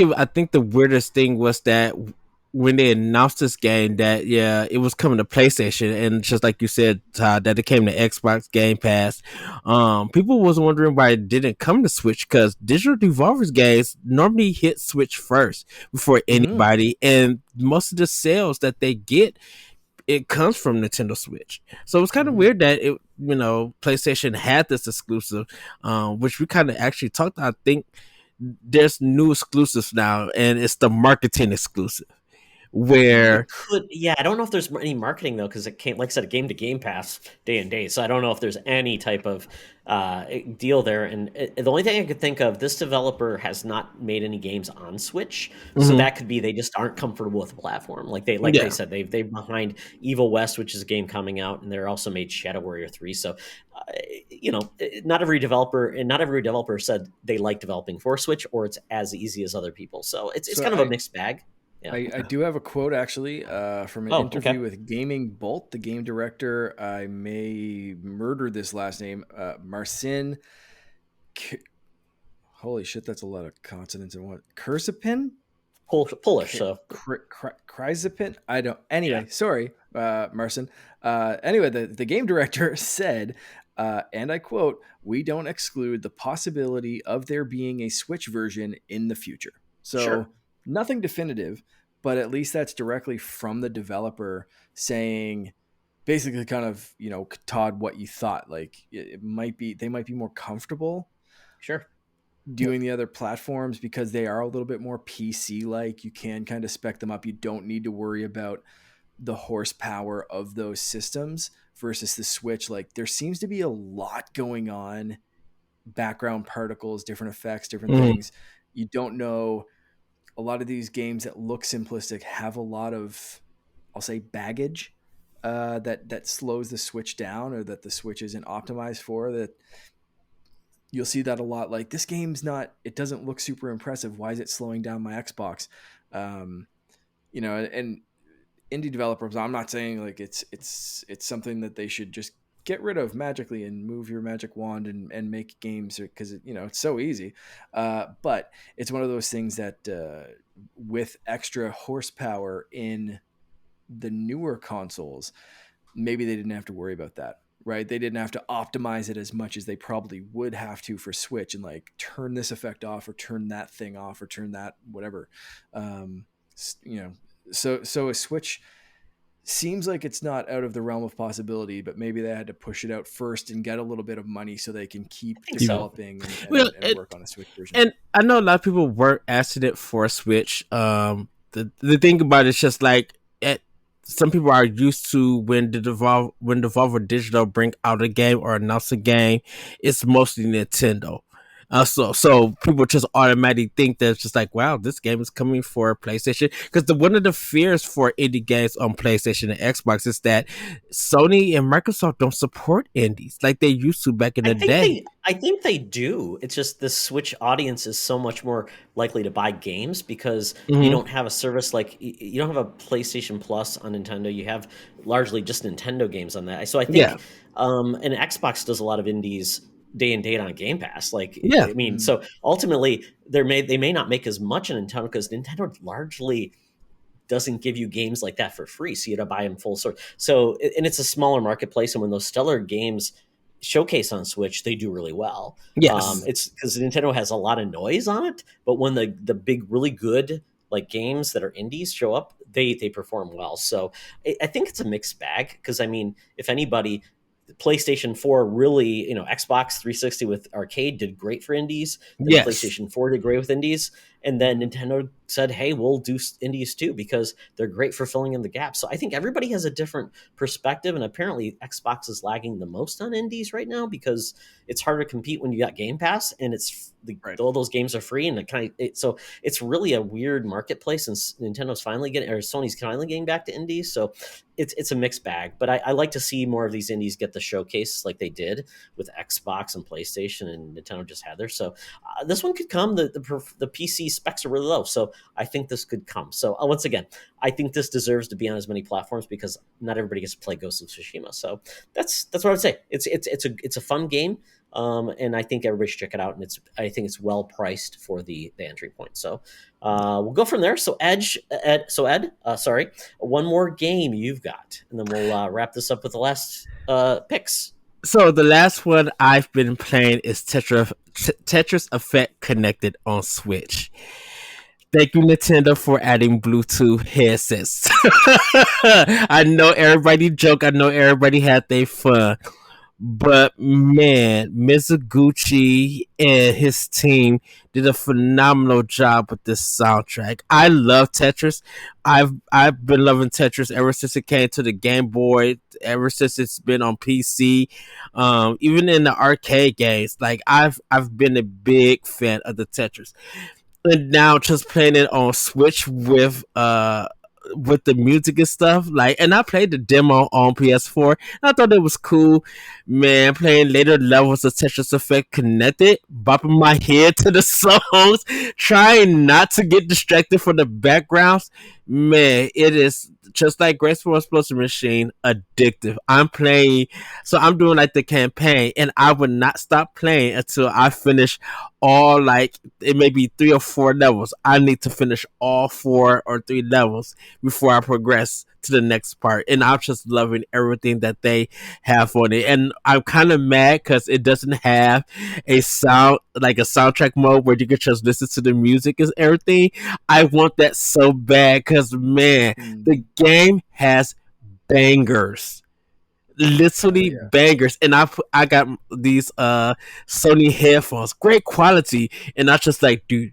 the weirdest thing was that when they announced this game, that yeah, it was coming to PlayStation, and just like you said, Todd, that it came to Xbox Game Pass. People was wondering why it didn't come to Switch because Digital Devolver's games normally hit Switch first before Mm. anybody, and most of the sales that they get, it comes from Nintendo Switch. So it's kind of Mhm. weird that PlayStation had this exclusive, which we kind of actually talked. I think there's new exclusives now, and it's the marketing exclusive It where could, yeah. I don't know if there's any marketing though, because it came, like I said, a game to Game Pass day and day. So I don't know if there's any type of deal there. And the only thing I could think of, this developer has not made any games on Switch, so Mhm. that could be they just aren't comfortable with the platform. Like they Yeah. said, they're behind Evil West, which is a game coming out, and they're also made Shadow Warrior 3. So not every developer said they like developing for Switch or it's as easy as other people. So it's So kind of a mixed bag. Yeah. I do have a quote actually from an Oh, interview okay. with Gaming Bolt, the game director. I may murder this last name, Marcin. K- Holy shit, that's a lot of consonants in one. Kursipin? Polish. So Kryzipin? I don't. yeah, Anyway, sorry, Marcin. Anyway, the game director said, and I quote, "We don't exclude the possibility of there being a Switch version in the future." sure. So nothing definitive, but at least that's directly from the developer saying, basically, kind of, Todd, what you thought. Like it might be, they might be more comfortable Sure. doing the other platforms because they are a little bit more PC like. You can kind of spec them up. You don't need to worry about the horsepower of those systems versus the Switch. Like there seems to be a lot going on, background particles, different effects, different Mhm. things. You don't know. A lot of these games that look simplistic have a lot of, I'll say, baggage that slows the Switch down, or that the Switch isn't optimized for. That you'll see that a lot. Like this game's not, it doesn't look super impressive. Why is it slowing down my Xbox? Um, and indie developers, I'm not saying like it's something that they should just get rid of magically and move your magic wand and make games, because it's so easy. But it's one of those things that with extra horsepower in the newer consoles, maybe they didn't have to worry about that, right? They didn't have to optimize it as much as they probably would have to for Switch, and like turn this effect off or turn that thing off or turn that whatever. um you know so a Switch seems like it's not out of the realm of possibility, but maybe they had to push it out first and get a little bit of money so they can keep I think so. developing and, Well, and, and work on a Switch version. and I know a lot of people were asking it for a Switch. The thing about it's just like some people are used to when Devolver Digital bring out a game or announce a game, it's mostly Nintendo. So people just automatically think that it's just like, wow, this game is coming for PlayStation, because one of the fears for indie games on PlayStation and Xbox is that Sony and Microsoft don't support indies like they used to back in I the think day. they do. It's just the Switch audience is so much more likely to buy games because you Mm-hmm. don't have a service like you don't have a PlayStation Plus on Nintendo. You have largely just Nintendo games on that. So I Yeah. think and Xbox does a lot of indies day and date on Game Pass. Like, Yeah. I mean, so ultimately they may not make as much in Nintendo because Nintendo largely doesn't give you games like that for free. So you got to buy them full source. So, and it's a smaller marketplace. And when those stellar games showcase on Switch, they do really well. Yes. It's because Nintendo has a lot of noise on it, but when the big, really good like games that are indies show up, they perform well. So I think it's a mixed bag because I mean, if anybody, PlayStation 4 really, Xbox 360 with arcade did great for indies. Then Yes. PlayStation 4 did great with indies. And then Nintendo said, hey, we'll do indies too because they're great for filling in the gap. So I think everybody has a different perspective. And apparently Xbox is lagging the most on indies right now because it's hard to compete when you got Game Pass and all those games are free. And so it's really a weird marketplace. And Nintendo's Sony's finally getting back to indies. So it's a mixed bag. But I like to see more of these indies get the showcase like they did with Xbox and PlayStation, and Nintendo just had there. So this one could come. The PC specs are really low, so I think this could come. So once again, I think this deserves to be on as many platforms because not everybody gets to play Ghost of Tsushima. So that's what I would say. It's a fun game, and I think everybody should check it out. And I think it's well priced for the entry point. So we'll go from there. So Ed, one more game you've got, and then we'll wrap this up with the last picks. So the last one I've been playing is Tetris Effect Connected on Switch. Thank you, Nintendo, for adding Bluetooth headsets. I know everybody joke. I know everybody had their fun. But man, Mizuguchi and his team did a phenomenal job with this soundtrack. I love Tetris. I've been loving Tetris ever since it came to the Game Boy, ever since it's been on PC. Even in the arcade games, like I've been a big fan of the Tetris. And now just playing it on Switch with the music and stuff, like, and I played the demo on PS4 and I thought it was cool, man. Playing later levels of Tetris Effect Connected, bopping my head to the songs, trying not to get distracted from the backgrounds, man. It is just like Graceful Explosion Machine, addictive. I'm doing like the campaign, and I would not stop playing until I finish all, like, it may be 3 or 4 levels. I need to finish all 4 or 3 levels before I progress to the next part. And I'm just loving everything that they have on it. And I'm kind of mad because it doesn't have a soundtrack mode where you can just listen to the music and everything. I want that so bad because, man, the game has bangers. Literally bangers. And I got these Sony headphones, great quality, and I just like do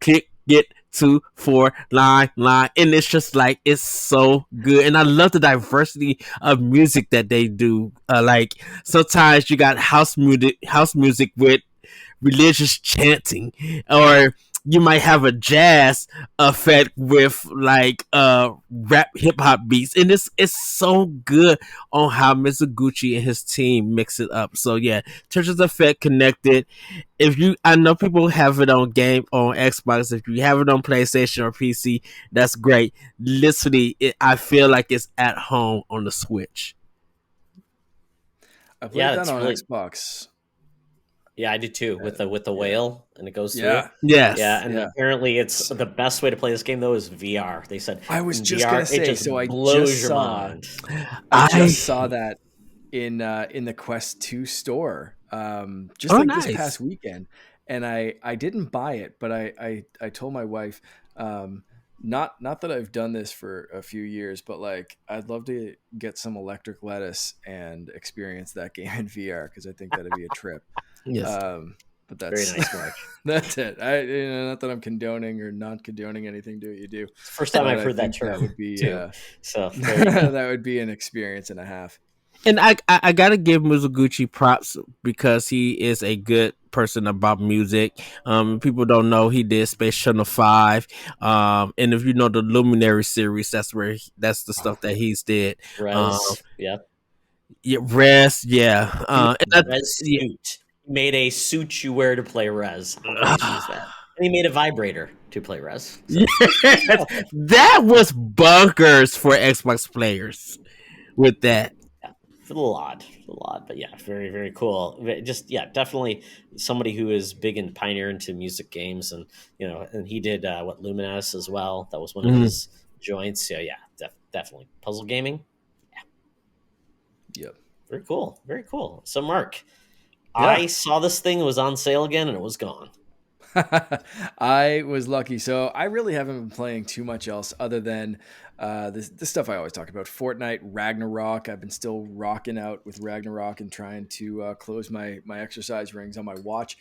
click, get 2 4 line, and it's just like, it's so good. And I love the diversity of music that they do. Like sometimes you got house music with religious chanting, or you might have a jazz effect with like rap hip hop beats, and it's so good on how Mizuguchi and his team mix it up. So yeah, Tetris Effect Connected. I know people have it on Xbox. If you have it on PlayStation or PC, that's great. Literally, I feel like it's at home on the Switch. I played that on Xbox. Yeah, I did too, with the whale, and it goes through. Yes. Yeah, and apparently it's the best way to play this game though is VR. They said I was just VR, gonna say, so I just saw that in the Quest 2 store, this past weekend, and I didn't buy it, but I told my wife, not that I've done this for a few years, but like I'd love to get some electric lettuce and experience that game in VR because I think that'd be a trip. Yes. But that's very nice, Mark. That's it. Not that I'm condoning or not condoning anything. Do what you do. It's the first time I've heard that term. That would be so that would be an experience and a half. And I gotta give Mizuguchi props because he is a good person about music. People don't know he did Space Channel 5. And if you know the Luminary series, that's the stuff that he's did. Rez, Rez, Rez suit. He made a suit you wear to play Rez. And he made a vibrator to play Rez. So. Yes, that was bunkers for Xbox players with that. a little odd, but yeah, very, very cool. Just definitely somebody who is big and pioneer into music games, and and he did Luminous as well. That was one of his joints. So yeah, definitely puzzle gaming. Yep. Very cool, very cool. So Mark, I saw this thing was on sale again, and it was gone. I was lucky. So I really haven't been playing too much else other than this stuff I always talk about. Fortnite, Ragnarok. I've been still rocking out with Ragnarok and trying to close my exercise rings on my watch,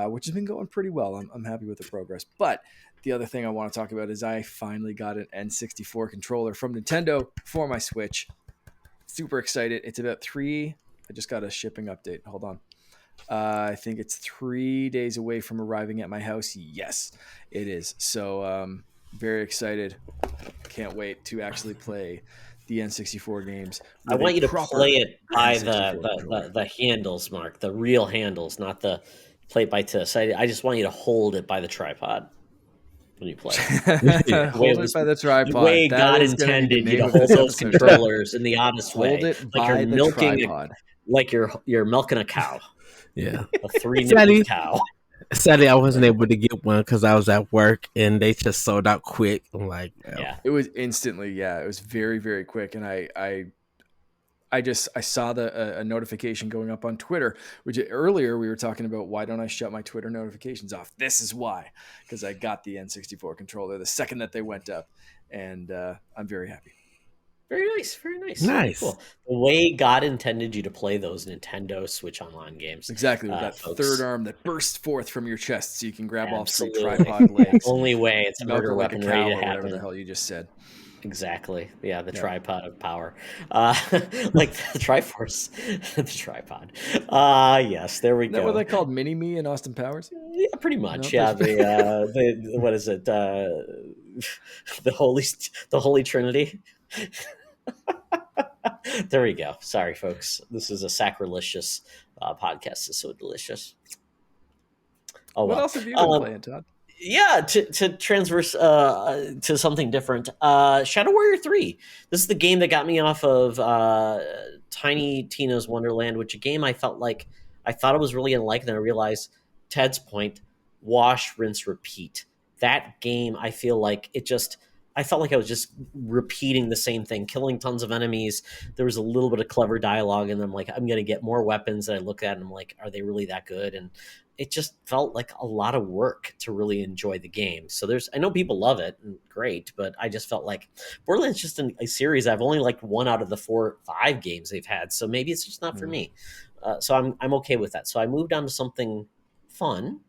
which has been going pretty well. I'm happy with the progress. But the other thing I want to talk about is I finally got an N64 controller from Nintendo for my Switch. Super excited. It's about I just got a shipping update. Hold on. I think it's 3 days away from arriving at my house. Yes, it is. So very excited. Can't wait to actually play the N64 games. I want you to play it by the handles, Mark, the real handles, not the play it by this. I just want you to hold it by the tripod when you play. Hold it by the tripod. The way God intended you to hold those controllers in the oddest way. Hold it by the tripod. Like you're milking a cow. Yeah. A 3-nickel cow. Sadly, I wasn't able to get one because I was at work and they just sold out quick. I'm like, yeah. It was instantly, it was very, very quick. And I saw a notification going up on Twitter, which earlier we were talking about why don't I shut my Twitter notifications off? This is why, because I got the N64 controller the second that they went up, and I'm very happy. Very nice, very nice. Nice. Very cool. The way God intended you to play those Nintendo Switch Online games. Exactly, with that third arm that bursts forth from your chest so you can grab off some Absolutely. tripod legs. Only way it's a murder weapon ready to happen. Whatever the hell you just said. Exactly. Yeah, the tripod of power. Like the Triforce. The tripod. Yes, there we go. Is that what they called Mini-Me in Austin Powers? Yeah, pretty much. Yeah, the what is it? The Holy Trinity. There we go. Sorry, folks. This is a sacrilegious podcast. It's so delicious. Oh, what else have you been playing, Todd? Yeah, to transverse to something different. Shadow Warrior 3. This is the game that got me off of Tiny Tina's Wonderland, which a game I felt like I thought it was really gonna like, and then I realized Ted's point: wash, rinse, repeat. That game, I feel like I felt like I was just repeating the same thing, killing tons of enemies. There was a little bit of clever dialogue, and I'm like, I'm going to get more weapons. And I look at it and I'm like, are they really that good? And it just felt like a lot of work to really enjoy the game. So I know people love it, and great, but I just felt like Borderlands just a series I've only liked 1 out of the 4 5 games they've had. So maybe it's just not for me. So I'm okay with that. So I moved on to something fun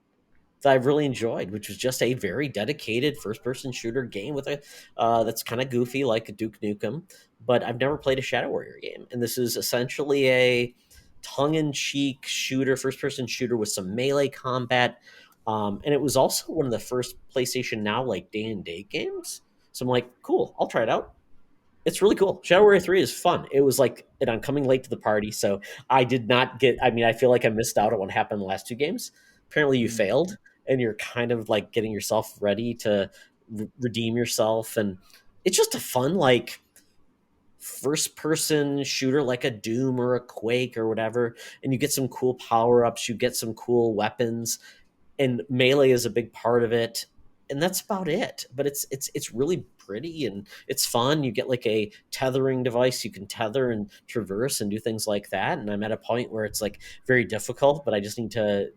that I've really enjoyed, which was just a very dedicated first-person shooter game with that's kind of goofy, like a Duke Nukem. But I've never played a Shadow Warrior game, and this is essentially a tongue-in-cheek shooter, first-person shooter with some melee combat. And it was also one of the first PlayStation Now like day-and-date games. So I'm like, cool, I'll try it out. It's really cool. Shadow Warrior 3 is fun. It was like, and I'm coming late to the party, so I did not get. I mean, I feel like I missed out on what happened in the last 2 games. Apparently, you failed, and you're kind of like getting yourself ready to redeem yourself, and it's just a fun like first-person shooter, like a Doom or a Quake or whatever. And you get some cool power-ups, you get some cool weapons, and melee is a big part of it. And that's about it. But it's really pretty and it's fun. You get like a tethering device. You can tether and traverse and do things like that. And I'm at a point where it's like very difficult, but I just need to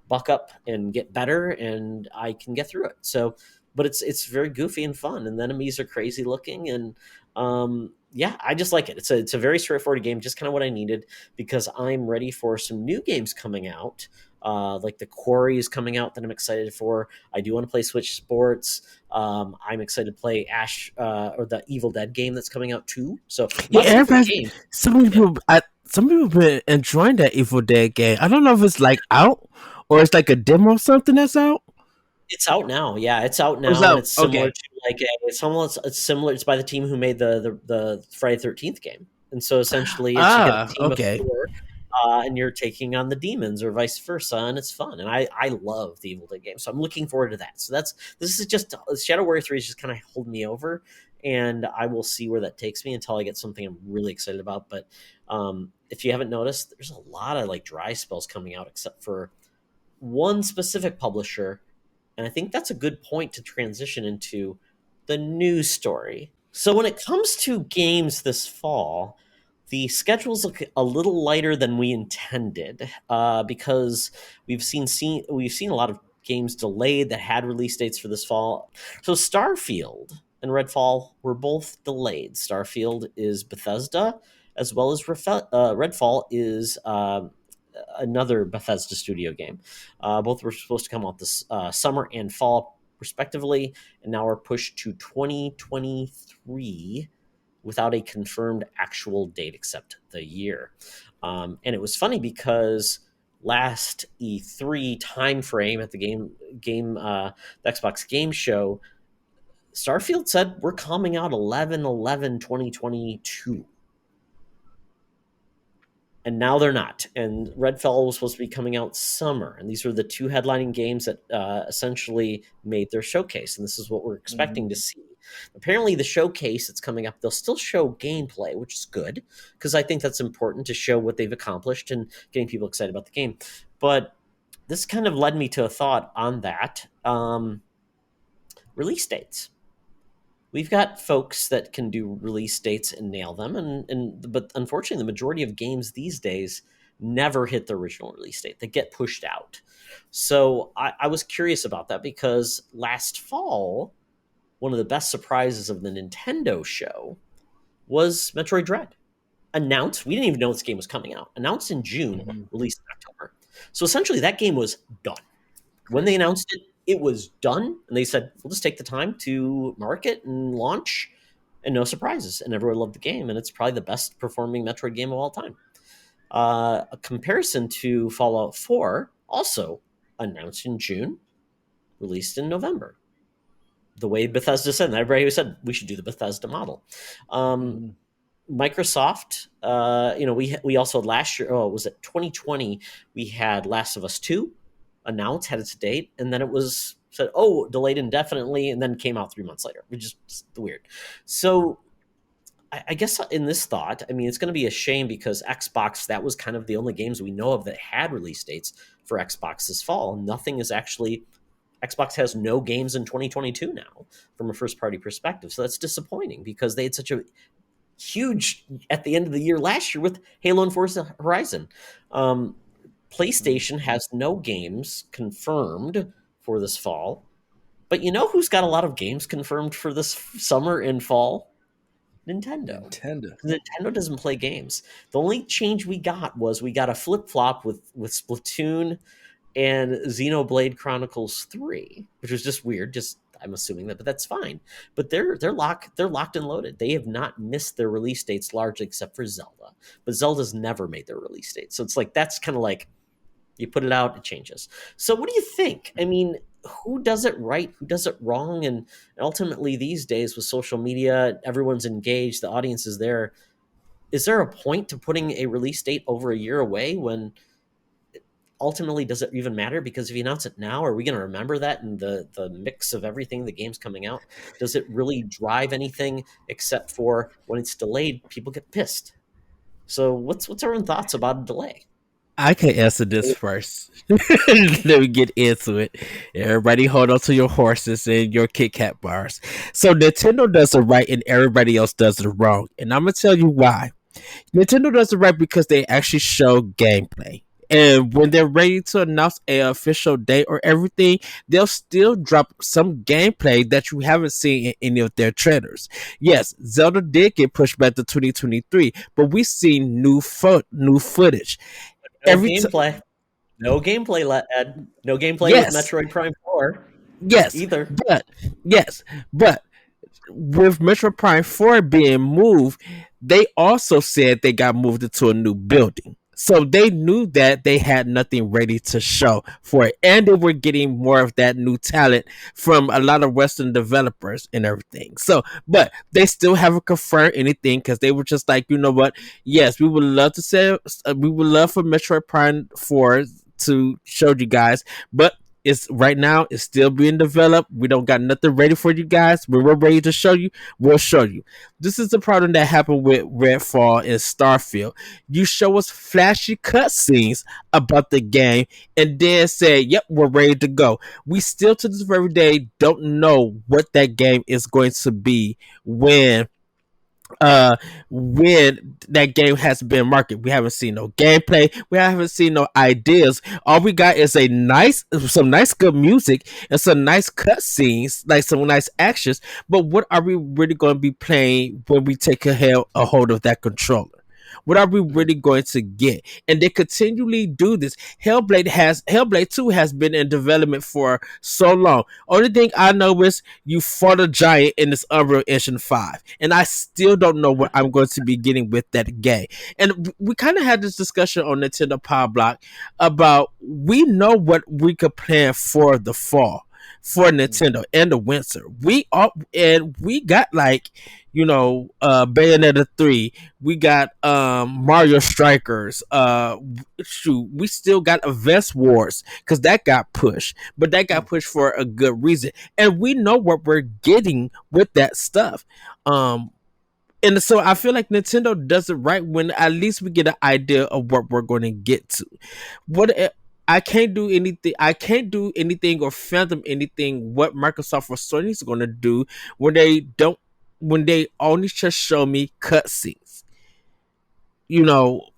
buck up and get better, and I can get through it. So, but it's very goofy and fun, and the enemies are crazy looking, and I just like it. It's a very straightforward game, just kind of what I needed, because I'm ready for some new games coming out. Like the Quarry is coming out that I'm excited for. I do want to play Switch Sports. I'm excited to play Ash or the Evil Dead game that's coming out too. So some people have been enjoying that Evil Dead game. I don't know if it's like out or it's like a demo or something that's out. It's out now. Yeah, it's out now. And it's similar to like it's similar. It's by the team who made the Friday 13th game, and so essentially it's you get a team of 4. And you're taking on the demons or vice versa, and it's fun. And I love the Evil Dead game, so I'm looking forward to that. So this is just Shadow Warrior 3 is just kind of holding me over, and I will see where that takes me until I get something I'm really excited about. But if you haven't noticed, there's a lot of like dry spells coming out, except for one specific publisher, and I think that's a good point to transition into the news story. So when it comes to games this fall, the schedules look a little lighter than we intended, because we've seen a lot of games delayed that had release dates for this fall. So Starfield and Redfall were both delayed. Starfield is Bethesda, as well as Redfall is another Bethesda studio game. Both were supposed to come out this summer and fall, respectively, and now are pushed to 2023 without a confirmed actual date except the year. And it was funny because last E3 timeframe at the the Xbox Game Show, Starfield said we're coming out 11/11/2022. And now they're not. And Redfall was supposed to be coming out summer. And these were the two headlining games that essentially made their showcase. And this is what we're expecting to see. Apparently, the showcase that's coming up, they'll still show gameplay, which is good, because I think that's important to show what they've accomplished and getting people excited about the game. But this kind of led me to a thought on that. Release dates. We've got folks that can do release dates and nail them, but unfortunately, the majority of games these days never hit the original release date. They get pushed out. So I was curious about that because last fall, one of the best surprises of the Nintendo show was Metroid Dread. Announced, we didn't even know this game was coming out. Announced in June, released in October. So essentially, that game was done. When they announced it, it was done, and they said, we'll just take the time to market and launch, and no surprises. And everyone loved the game, and it's probably the best performing Metroid game of all time. A comparison to Fallout 4, also announced in June, released in November. The way Bethesda said, and everybody who said we should do the Bethesda model. Microsoft, we also had last year, was it 2020, we had Last of Us 2, announced, had its date, and then it was said, delayed indefinitely, and then came out 3 months later, which is just weird. So I guess in this thought, I mean, it's going to be a shame because Xbox, that was kind of the only games we know of that had release dates for Xbox this fall. Nothing is actually, Xbox has no games in 2022 now from a first-party perspective. So that's disappointing because they had such a huge, at the end of the year last year with Halo and Forza Horizon. PlayStation has no games confirmed for this fall, but you know who's got a lot of games confirmed for this summer and fall? Nintendo. Nintendo doesn't play games. The only change we got was we got a flip-flop with Splatoon and Xenoblade Chronicles 3, which was just weird. I'm assuming that, but that's fine. But they're locked and loaded. They have not missed their release dates largely except for Zelda. But Zelda's never made their release date. So it's like that's kind of like you put it out, it changes. So what do you think? I mean, who does it right? Who does it wrong? And ultimately these days with social media, everyone's engaged, the audience is there. Is there a point to putting a release date over a year away when ultimately does it even matter? Because if you announce it now, are we going to remember that in the mix of everything, the game's coming out? Does it really drive anything except for when it's delayed, people get pissed? So what's our own thoughts about a delay? I can answer this first. Let me get into it. Everybody hold on to your horses and your Kit Kat bars. So Nintendo does it right and everybody else does it wrong. And I'm going to tell you why. Nintendo does it right because they actually show gameplay. And when they're ready to announce an official date or everything, they'll still drop some gameplay that you haven't seen in any of their trailers. Yes, Zelda did get pushed back to 2023, but we've seen new footage. No gameplay. No gameplay, Ed. No gameplay with Metroid Prime 4. Yes. Either. But with Metroid Prime 4 being moved, they also said they got moved into a new building. So they knew that they had nothing ready to show for it. And they were getting more of that new talent from a lot of Western developers and everything. So, but they still haven't confirmed anything because they were just like, you know what? Yes, we would love for Metroid Prime 4 to show you guys, but It's right now. It's still being developed. We don't got nothing ready for you guys. When we're ready to show you, we'll show you. This is the problem that happened with Redfall and Starfield. You show us flashy cutscenes about the game, and then say, "Yep, we're ready to go." We still to this very day don't know what that game is going to be when uh when that game has been marketed. We haven't seen no gameplay, we haven't seen no ideas. All we got is some nice good music and some nice cutscenes, like some nice actions. But what are we really going to be playing when we take a hold of that controller? What are we really going to get? And they continually do this. Hellblade 2 has been in development for so long. Only thing I know is you fought a giant in this Unreal Engine 5. And I still don't know what I'm going to be getting with that game. And we kind of had this discussion on Nintendo Power Block about we know what we could plan for the fall for Nintendo and the winter. We got like, Bayonetta 3, we got Mario Strikers, we still got Advance Wars because that got pushed, but that got pushed for a good reason, and we know what we're getting with that stuff. And so I feel like Nintendo does it right when at least we get an idea of what we're going to get to. I can't do anything. I can't do anything or fathom anything what Microsoft or Sony is going to do when they only just show me cutscenes.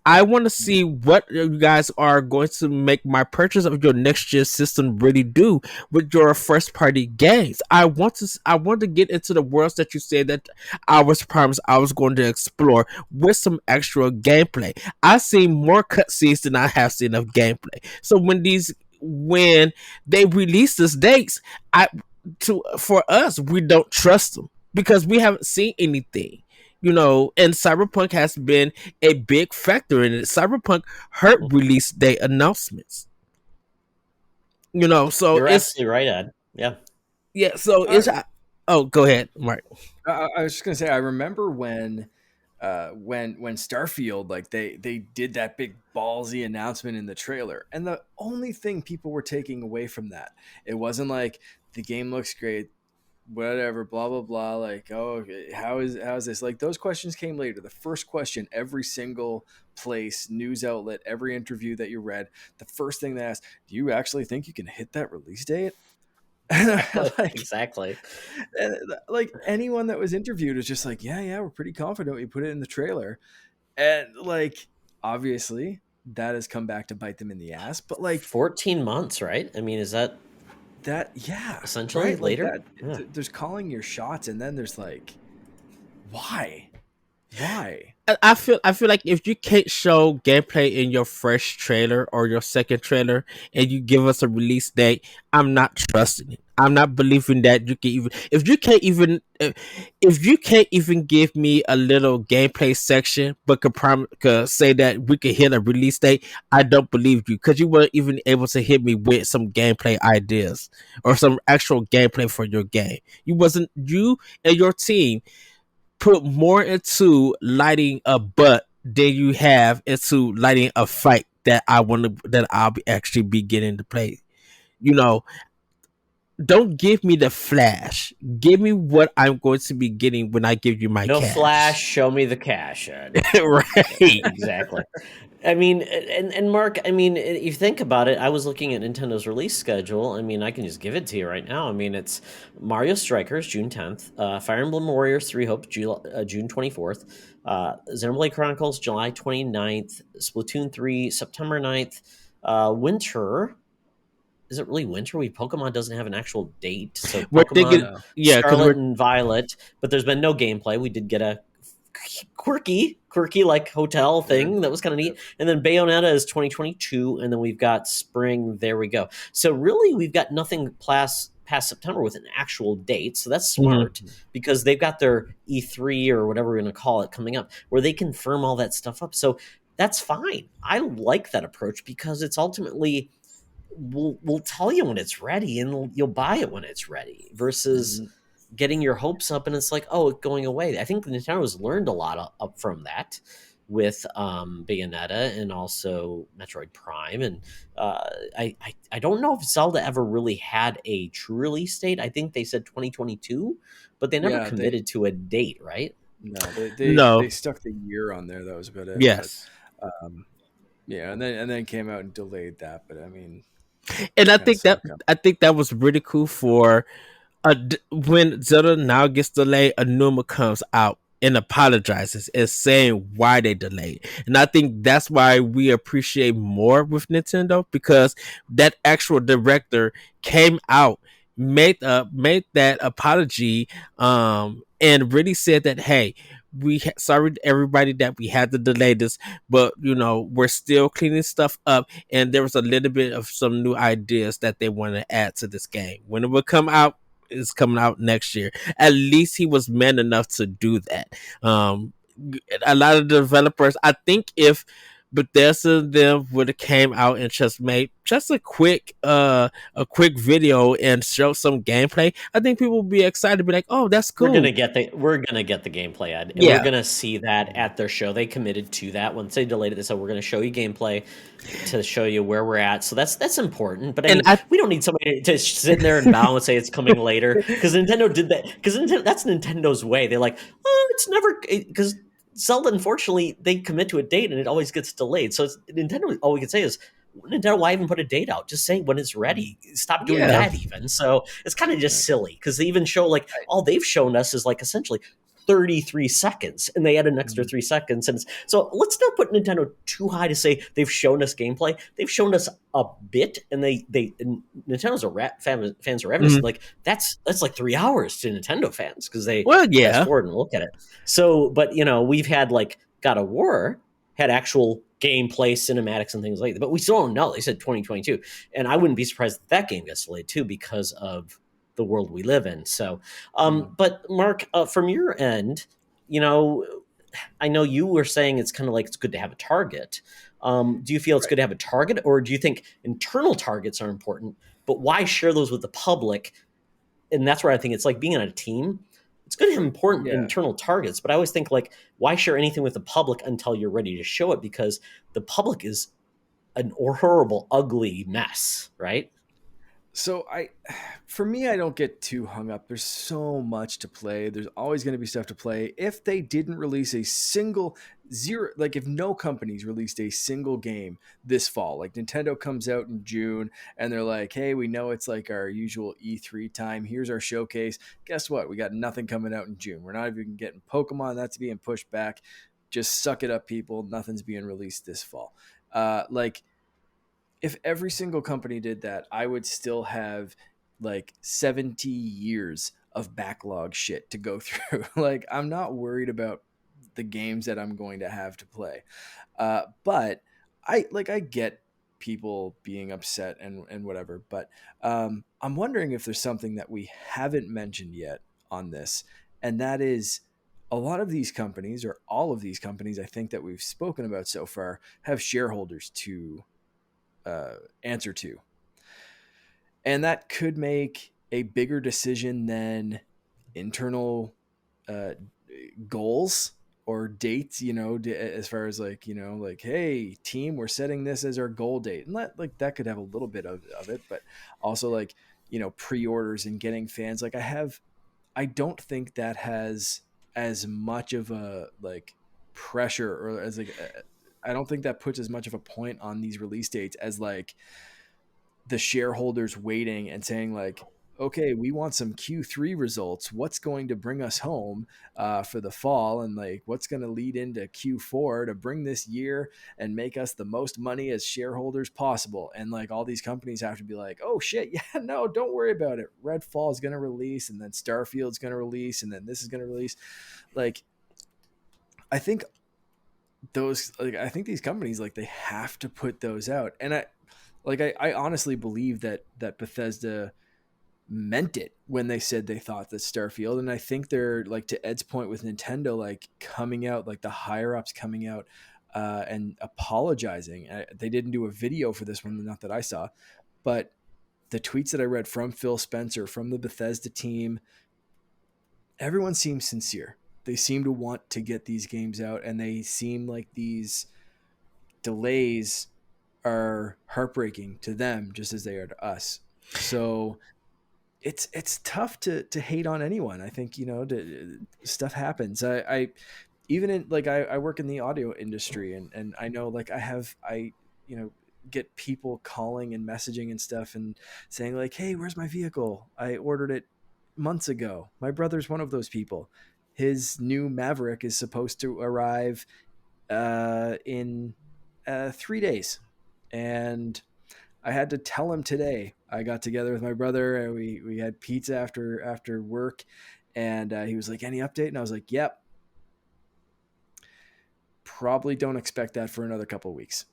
I want to see what you guys are going to make my purchase of your next gen system really do with your first party games. I want to get into the worlds that you said that I was promised I was going to explore with some actual gameplay. I've seen more cutscenes than I have seen of gameplay. So when they release these dates, for us, we don't trust them because we haven't seen anything. And Cyberpunk has been a big factor in it. Cyberpunk hurt release date announcements. So you're absolutely right, Ed. Yeah. Yeah. So oh, go ahead, Mark. I was just gonna say, I remember when Starfield, like they did that big ballsy announcement in the trailer, and the only thing people were taking away from that, it wasn't like the game looks great, whatever, blah blah blah, like, oh, how is this, like those questions came later. The first question, every single place, news outlet, every interview that you read, the first thing they asked, do you actually think you can hit that release date? Exactly. Like anyone that was interviewed was just like, yeah, we're pretty confident we put it in the trailer. And like, obviously that has come back to bite them in the ass, but like 14 months, right? I mean, is that yeah, essentially right? later? Like that, there's calling your shots, and then there's like, why? I feel like if you can't show gameplay in your first trailer or your second trailer and you give us a release date, I'm not trusting it. I'm not believing that you can even if you can't even give me a little gameplay section but could say that we could hit a release date. I don't believe you because you weren't even able to hit me with some gameplay ideas or some actual gameplay for your game. You and your team put more into lighting a butt than you have into lighting a fight that I'll actually be getting to play. Don't give me the flash. Give me what I'm going to be getting when I give you my no cash. Flash, show me the cash, Ed. Right. Exactly. I mean, and Mark, I mean, if you think about it, I was looking at Nintendo's release schedule. I mean, I can just give it to you right now. I mean, it's Mario Strikers, June 10th, Fire Emblem Warriors 3 Hopes, June 24th, Xenoblade Chronicles, July 29th, Splatoon 3, September 9th, Winter. Is it really winter? Pokemon doesn't have an actual date. So Pokemon Scarlet and Violet, but there's been no gameplay. We did get a quirky like hotel thing that was kind of neat. And then Bayonetta is 2022, and then we've got spring. There we go. So really, we've got nothing past September with an actual date. So that's smart because they've got their E3 or whatever we're going to call it coming up, where they confirm all that stuff up. So that's fine. I like that approach because it's ultimately we'll tell you when it's ready and you'll buy it when it's ready versus getting your hopes up and it's like, oh, it's going away. I think Nintendo's learned a lot up from that with Bayonetta and also Metroid Prime. And I don't know if Zelda ever really had a true release date. I think they said 2022, but they never Yeah, committed to a date, right? no, they No. stuck the year on there. That was about it. But Yes. yeah, and then came out and delayed that. But I mean, And I kind of think saw that it coming. was really cool for when Zelda now gets delayed, Anuma comes out and apologizes and saying why they delayed. And I think that's why we appreciate more with Nintendo, because that actual director came out, made that apology, and really said that, hey, sorry to everybody that we had to delay this, but we're still cleaning stuff up, and there was a little bit of some new ideas that they want to add to this game. When it will come out, is coming out next year. At least he was man enough to do that. Um, a lot of developers, I think, if Bethesda them would have came out and just made just a quick video and show some gameplay, I think people would be excited to be like, oh, that's cool. We're gonna get the gameplay, Ed, and we're Yeah. gonna see that at their show. They committed to that. Once they delayed it, they said we're gonna show you gameplay to show you where we're at. So that's important. But I And mean, we don't need somebody to sit there and bow and say it's coming later, because Nintendo did that. Because that's Nintendo's way. They're like, oh, it's never, because Zelda, unfortunately, they commit to a date and it always gets delayed. So Nintendo, all we can say is, Nintendo, why even put a date out? Just say when it's ready. Stop doing yeah. that even. So it's kind of just silly, because they even show, like, all they've shown us is like essentially 33 seconds, and they add an extra 3 seconds. And so let's not put Nintendo too high to say they've shown us gameplay. They've shown us a bit, and and Nintendo's fans are revenue. Mhm. Like that's like 3 hours to Nintendo fans, because they Well, fast yeah. forward and look at it. So, but we've had like God of War had actual gameplay, cinematics, and things like that, but we still don't know. They said 2022, and I wouldn't be surprised if that game gets delayed too, because of the world we live in. So, but Mark, from your end, I know you were saying it's kind of like it's good to have a target. Do you feel it's good to have a target, or do you think internal targets are important? But why share those with the public? And that's where I think it's like being on a team. It's good to have important Yeah. internal targets, but I always think, like, why share anything with the public until you're ready to show it? Because the public is an horrible, ugly mess, right? So for me, I don't get too hung up. There's so much to play. There's always going to be stuff to play. If they didn't release a single zero, like if no companies released a single game this fall, like Nintendo comes out in June and they're like, hey, we know it's like our usual E3 time. Here's our showcase. Guess what? We got nothing coming out in June. We're not even getting Pokemon. That's being pushed back. Just suck it up, people. Nothing's being released this fall. Like, if every single company did that, I would still have like 70 years of backlog shit to go through. Like, I'm not worried about the games that I'm going to have to play. But I get people being upset and whatever, but I'm wondering if there's something that we haven't mentioned yet on this, and that is a lot of these companies, or all of these companies, I think that we've spoken about so far, have shareholders to answer to. And that could make a bigger decision than internal uh, goals or dates, as far as like, like, hey, team, we're setting this as our goal date. And that could have a little bit of it, but also like, pre-orders and getting fans. Like I don't think that has as much of a like pressure, or as like, I don't think that puts as much of a point on these release dates as like the shareholders waiting and saying like, okay, we want some Q3 results. What's going to bring us home for the fall, and like what's going to lead into Q4 to bring this year and make us the most money as shareholders possible. And like all these companies have to be like, oh shit, yeah, no, don't worry about it. Redfall is going to release, and then Starfield's going to release, and then this is going to release. Like, I think I think these companies, like, they have to put those out. And I honestly believe that Bethesda meant it when they said they thought that Starfield, and I think they're, like, to Ed's point with Nintendo, like coming out, like the higher ups coming out and apologizing. They didn't do a video for this one, not that I saw, but the tweets that I read from Phil Spencer, from the Bethesda team, everyone seems sincere. they seem to want to get these games out, and they seem like these delays are heartbreaking to them just as they are to us. So it's tough to hate on anyone. I think, stuff happens. I even in like I work in the audio industry, and I know, like, I get people calling and messaging and stuff and saying like, hey, where's my vehicle? I ordered it months ago. My brother's one of those people. His new Maverick is supposed to arrive in 3 days, and I had to tell him today. I got together with my brother and we had pizza after work, and he was like, any update? And I was like, yep, probably don't expect that for another couple of weeks.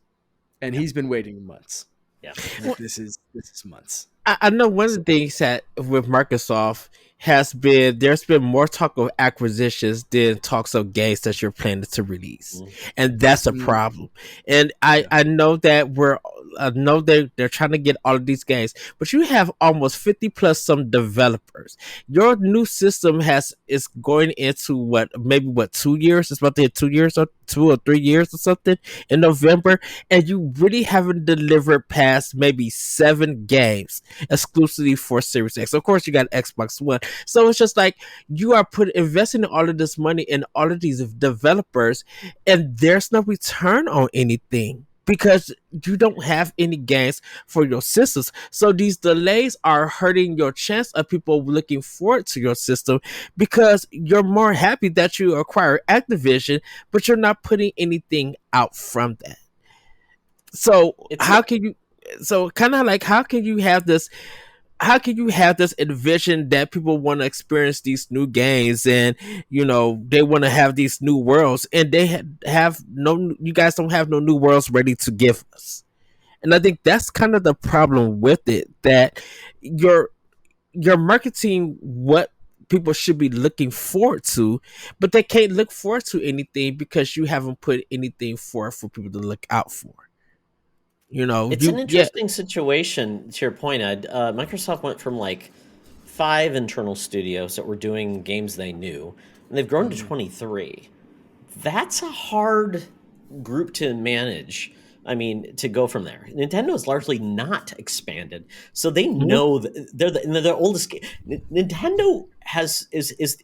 And he's been waiting months. Yeah. Like, this is months. I know one of the things that with Microsoft has been, there's been more talk of acquisitions than talks of games that you're planning to release, and that's a problem. And I know that I know they're trying to get all of these games, but you have almost 50 plus some developers. Your new system is going into maybe 2 years? It's about to hit 2 years, or 2 or 3 years or something in November, and you really haven't delivered past maybe 7 games exclusively for Series X. Of course, you got Xbox One. So it's just like you are investing in all of this money in all of these developers, and there's no return on anything because you don't have any games for your systems. So these delays are hurting your chance of people looking forward to your system, because you're more happy that you acquire Activision, but you're not putting anything out from that. So how can you have this envision that people want to experience these new games, and they want to have these new worlds, and they have no, you guys don't have no new worlds ready to give us? And I think that's kind of the problem with it, that you're marketing what people should be looking forward to, but they can't look forward to anything because you haven't put anything forth for people to look out for. It's an interesting situation. To your point, Ed, Microsoft went from like 5 internal studios that were doing games they knew, and they've grown to 23. That's a hard group to manage. I mean, to go from there. Nintendo is largely not expanded, so they know that they're the oldest. Nintendo is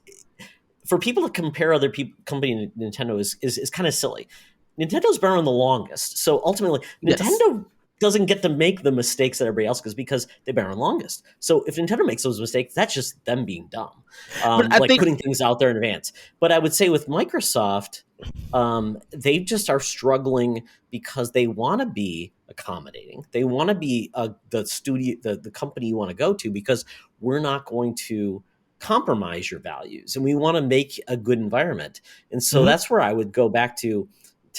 for people to compare other company to Nintendo is kind of silly. Nintendo's been around the longest, so ultimately Nintendo doesn't get to make the mistakes that everybody else does because they've been around longest. So if Nintendo makes those mistakes, that's just them being dumb, putting things out there in advance. But I would say with Microsoft, they just are struggling because they want to be accommodating. They want to be the studio, the company you want to go to, because we're not going to compromise your values, and we want to make a good environment. And so that's where I would go back to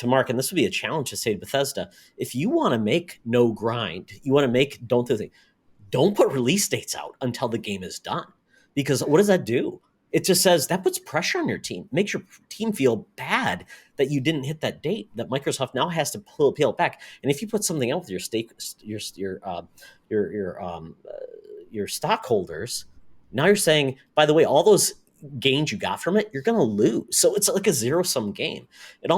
Mark, and this would be a challenge to say to Bethesda: if you want to make no grind, you want to make don't put release dates out until the game is done, because what does that do? It just says that puts pressure on your team, makes your team feel bad that you didn't hit that date. That Microsoft now has to peel it back. And if you put something out with your stockholders, now you're saying, by the way, all those gains you got from it, you're going to lose. So it's like a zero-sum game. It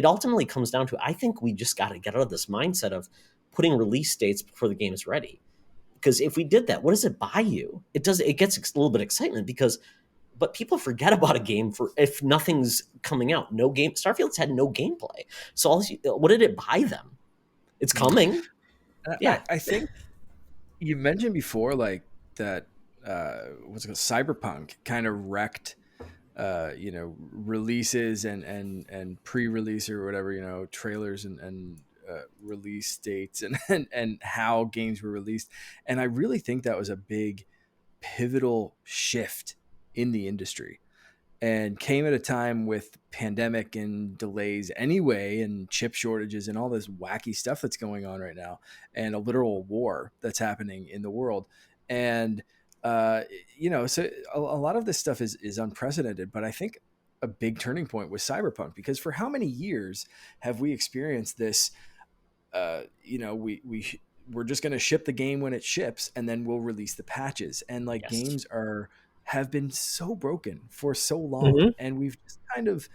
ultimately comes down to, I think we just got to get out of this mindset of putting release dates before the game is ready. Because if we did that, what does it buy you? It gets a little bit of excitement, but people forget about a game if nothing's coming out. No game. Starfield's had no gameplay. So what did it buy them? It's coming. Yeah. I think you mentioned before, like, that what's it called, Cyberpunk kind of wrecked releases and pre-release or whatever, trailers and release dates and how games were released. And I really think that was a big pivotal shift in the industry, and came at a time with pandemic and delays anyway, and chip shortages and all this wacky stuff that's going on right now, and a literal war that's happening in the world. And so a lot of this stuff is unprecedented, but I think a big turning point was Cyberpunk, because for how many years have we experienced this? We're just going to ship the game when it ships, and then we'll release the patches. And games have been so broken for so long, Mm-hmm. and we've just kind of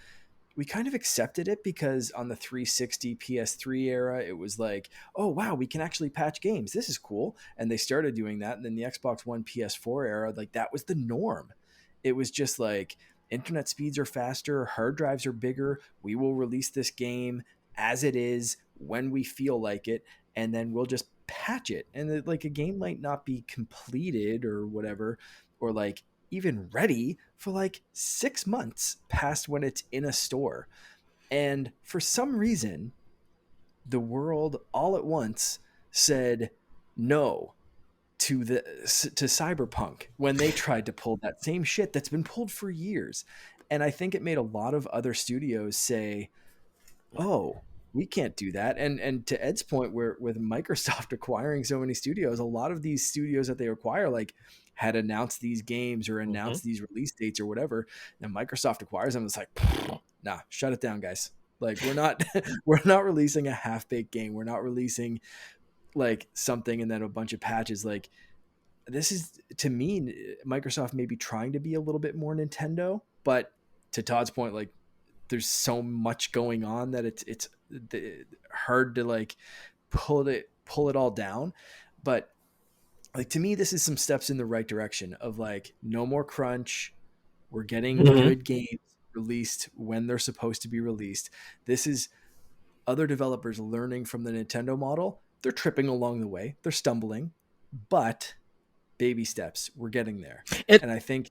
accepted it because on the 360 PS3 era, it was like, oh wow, we can actually patch games. This is cool. And they started doing that. And then the Xbox One PS4 era, like that was the norm. It was just like internet speeds are faster, hard drives are bigger. We will release this game as it is when we feel like it, and then we'll just patch it. And like a game might not be completed or whatever, or like even ready for like 6 months past when it's in a store. And for some reason, the world all at once said no to Cyberpunk when they tried to pull that same shit that's been pulled for years. And I think it made a lot of other studios say, oh, we can't do that. And to Ed's point, where with Microsoft acquiring so many studios, a lot of these studios that they acquire like had announced these games or Mm-hmm. announced these release dates or whatever. And Microsoft acquires them. It's like, nah, shut it down, guys. Like we're not we're not releasing a half-baked game. We're not releasing like something and then a bunch of patches. Like this is, to me, Microsoft may be trying to be a little bit more Nintendo, but to Todd's point, like there's so much going on that it's hard to like pull it all down. But like to me, this is some steps in the right direction of like no more crunch. We're getting Mm-hmm. good games released when they're supposed to be released. This is other developers learning from the Nintendo model. They're tripping along the way. They're stumbling, but baby steps. We're getting there. And And I think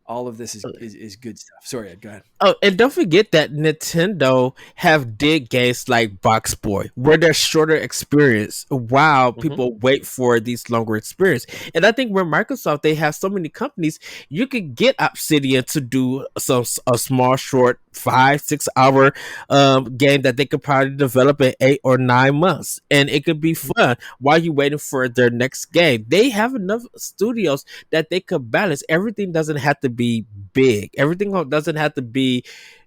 all of this is good stuff. Sorry, Ed, go ahead. oh, and don't forget that Nintendo have did games like Box Boy, where there's shorter experience while Mm-hmm. people wait for these longer experience. And I think where Microsoft they have so many companies, you could get Obsidian to do a small, short 5-6 hour game that they could probably develop in 8 or 9 months, and it could be fun while you're waiting for their next game. They have enough studios that they could balance. Everything doesn't have to be big. Everything doesn't have to be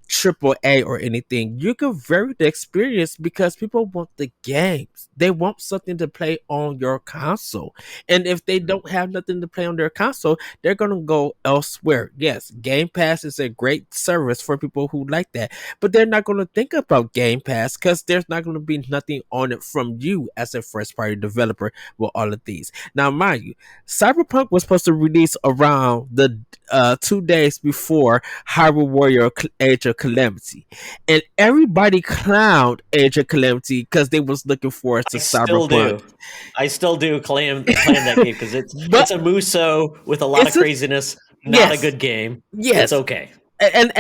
triple A or anything. You can vary the experience because people want the games. They want something to play on your console. And if they don't have nothing to play on their console, they're gonna go elsewhere. Yes, Game Pass is a great service for people who like that, but they're not gonna think about Game Pass because there's not gonna be nothing on it from you as a first party developer with all of these. Now, mind you, Cyberpunk was supposed to release around the 2 days before Hyrule Warrior Age of Calamity, and everybody clowned Age of Calamity because they was looking forward to I still Cyberpunk. do. I still do claim that game because But it's a Muso with a lot of it's a craziness. Not a yes, good game. It's yes, okay. and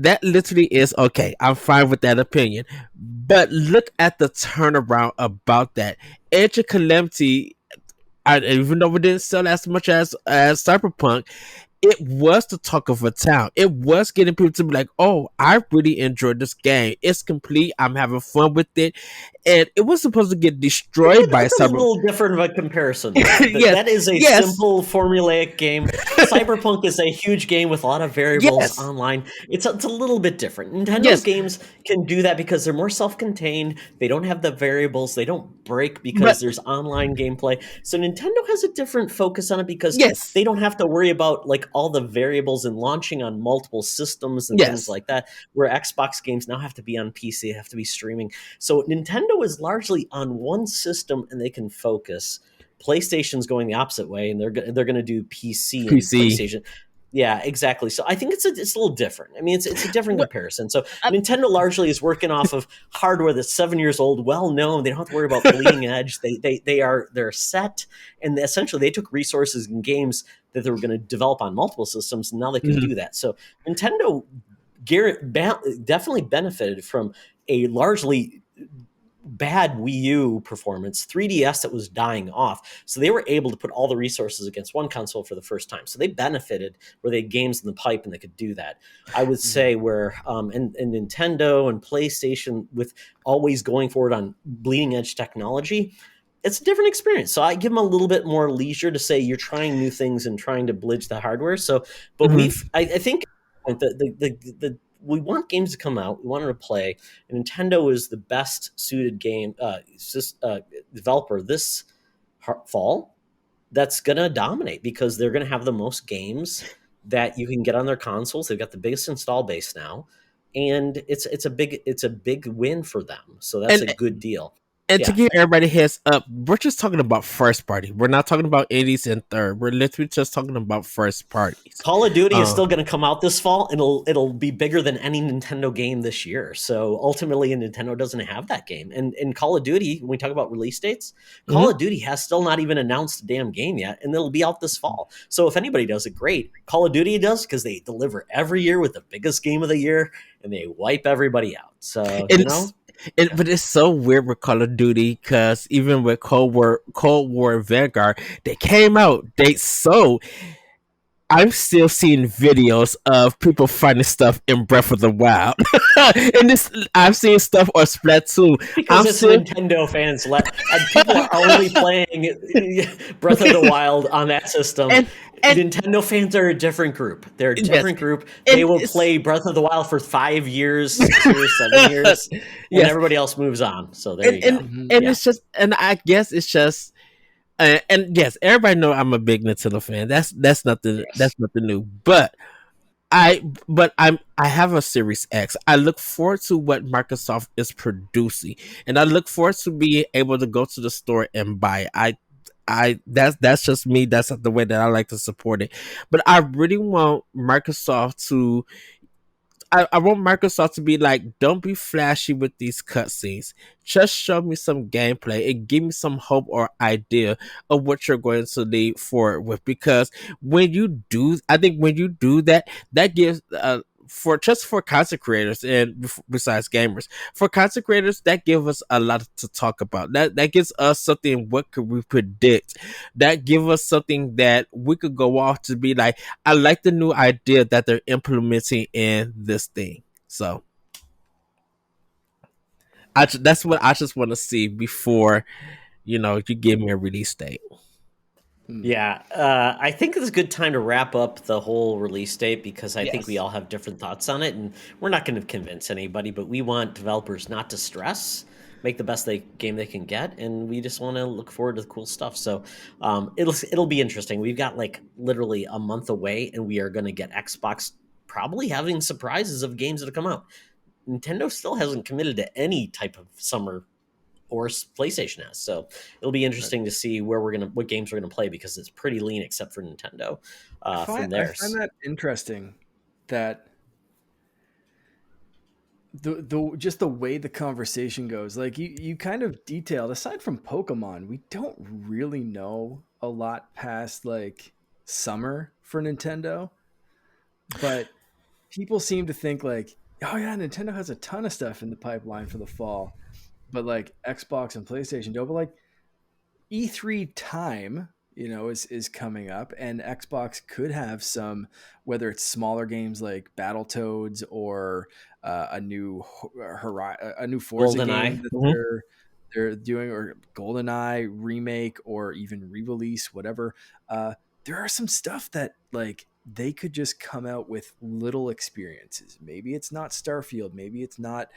that literally is okay. I'm fine with that opinion. But look at the turnaround about that. Age of Calamity, even though it didn't sell as much as Cyberpunk, it was the talk of a town. It was getting people to be like, "Oh, I really enjoyed this game. It's complete. I'm having fun with it." And it was supposed to get destroyed by That's a Cyber. little different of a comparison, though. Yes, That is a yes, simple formulaic game. Cyberpunk is a huge game with a lot of variables yes, online. It's a little bit different. Nintendo's yes. games can do that because they're more self-contained. They don't have the variables. They don't break because But there's online gameplay. So Nintendo has a different focus on it because yes, they don't have to worry about like all the variables and launching on multiple systems and things yes. like that. Where Xbox games now have to be on PC, they have to be streaming. So Nintendo is largely on one system and they can focus. PlayStation's going the opposite way, and they're going to do PC and PC. PlayStation. Yeah, exactly. So I think it's a little different. I mean, it's a different But comparison. So I, Nintendo largely is working off of hardware that's 7 years old, well known. They don't have to worry about bleeding edge. They're set, and essentially they took resources and games that they were going to develop on multiple systems, and now they can Mhm. do that. So Nintendo definitely benefited from a largely bad Wii U performance, 3DS that was dying off. So they were able to put all the resources against one console for the first time. So they benefited where they had games in the pipe and they could do that. I would say where and Nintendo and PlayStation with always going forward on bleeding edge technology, it's a different experience. So I give them a little bit more leisure to say you're trying new things and trying to bridge the hardware. So, but Mhm. I think the we want games to come out. We want them to play. And Nintendo is the best suited game developer this fall that's going to dominate because they're going to have the most games that you can get on their consoles. They've got the biggest install base now, and it's a big win for them. So that's And a good deal. And to Yeah. give everybody a heads up, we're just talking about first party. We're not talking about indies and third. We're literally just talking about first parties. Call of Duty is still going to come out this fall, and it'll be bigger than any Nintendo game this year. So ultimately, Nintendo doesn't have that game. And Call of Duty, when we talk about release dates, Call of Duty has still not even announced a damn game yet, and it'll be out this fall. So if anybody does it, great. Call of Duty does because they deliver every year with the biggest game of the year, and they wipe everybody out. So But it's so weird with Call of Duty because even with Cold War Vanguard, they came out. I'm still seeing videos of people finding stuff in Breath of the Wild, and I've seen stuff on Splatoon because it's Nintendo fans. People are only playing Breath of the Wild on that system. And Nintendo fans are a different group. They're a different group. They will play Breath of the Wild for 5 years, 6 years, 7 years, and everybody else moves on. So there you go. It's just, and I guess it's just. And yes, everybody know I'm a big Nintendo fan. That's nothing. That's nothing new. But I have a Series X. I look forward to what Microsoft is producing, and I look forward to being able to go to the store and buy it. That's just me. That's the way that I like to support it. But I really want Microsoft to. I want Microsoft to be like, don't be flashy with these cutscenes. Just show me some gameplay and give me some hope or idea of what you're going to lead forward with. Because when you do that, that gives for content creators and besides gamers, for content creators, that gives us a lot to talk about. That gives us something. What could we predict? That gives us something that we could go off to be like, I like the new idea that they're implementing in this thing. So that's what I just want to see before, you give me a release date. Yeah, I think it's a good time to wrap up the whole release date because I think we all have different thoughts on it, and we're not going to convince anybody, but we want developers not to stress, make the best game they can get, and we just want to look forward to the cool stuff. So it'll be interesting. We've got like literally a month away, and we are going to get Xbox probably having surprises of games that have come out. Nintendo still hasn't committed to any type of summer or PlayStation has. So it'll be interesting to see what games we're gonna play because it's pretty lean except for Nintendo. From there, I find that interesting that just the way the conversation goes. Like you kind of detailed, aside from Pokemon, we don't really know a lot past like summer for Nintendo, but people seem to think like, oh yeah, Nintendo has a ton of stuff in the pipeline for the fall. But like Xbox and PlayStation don't. But like E3 time, is coming up, and Xbox could have some, whether it's smaller games like Battletoads or a new Forza game that they're doing, or GoldenEye remake, or even re-release, whatever. There are some stuff that like they could just come out with little experiences. Maybe it's not Starfield, maybe it's not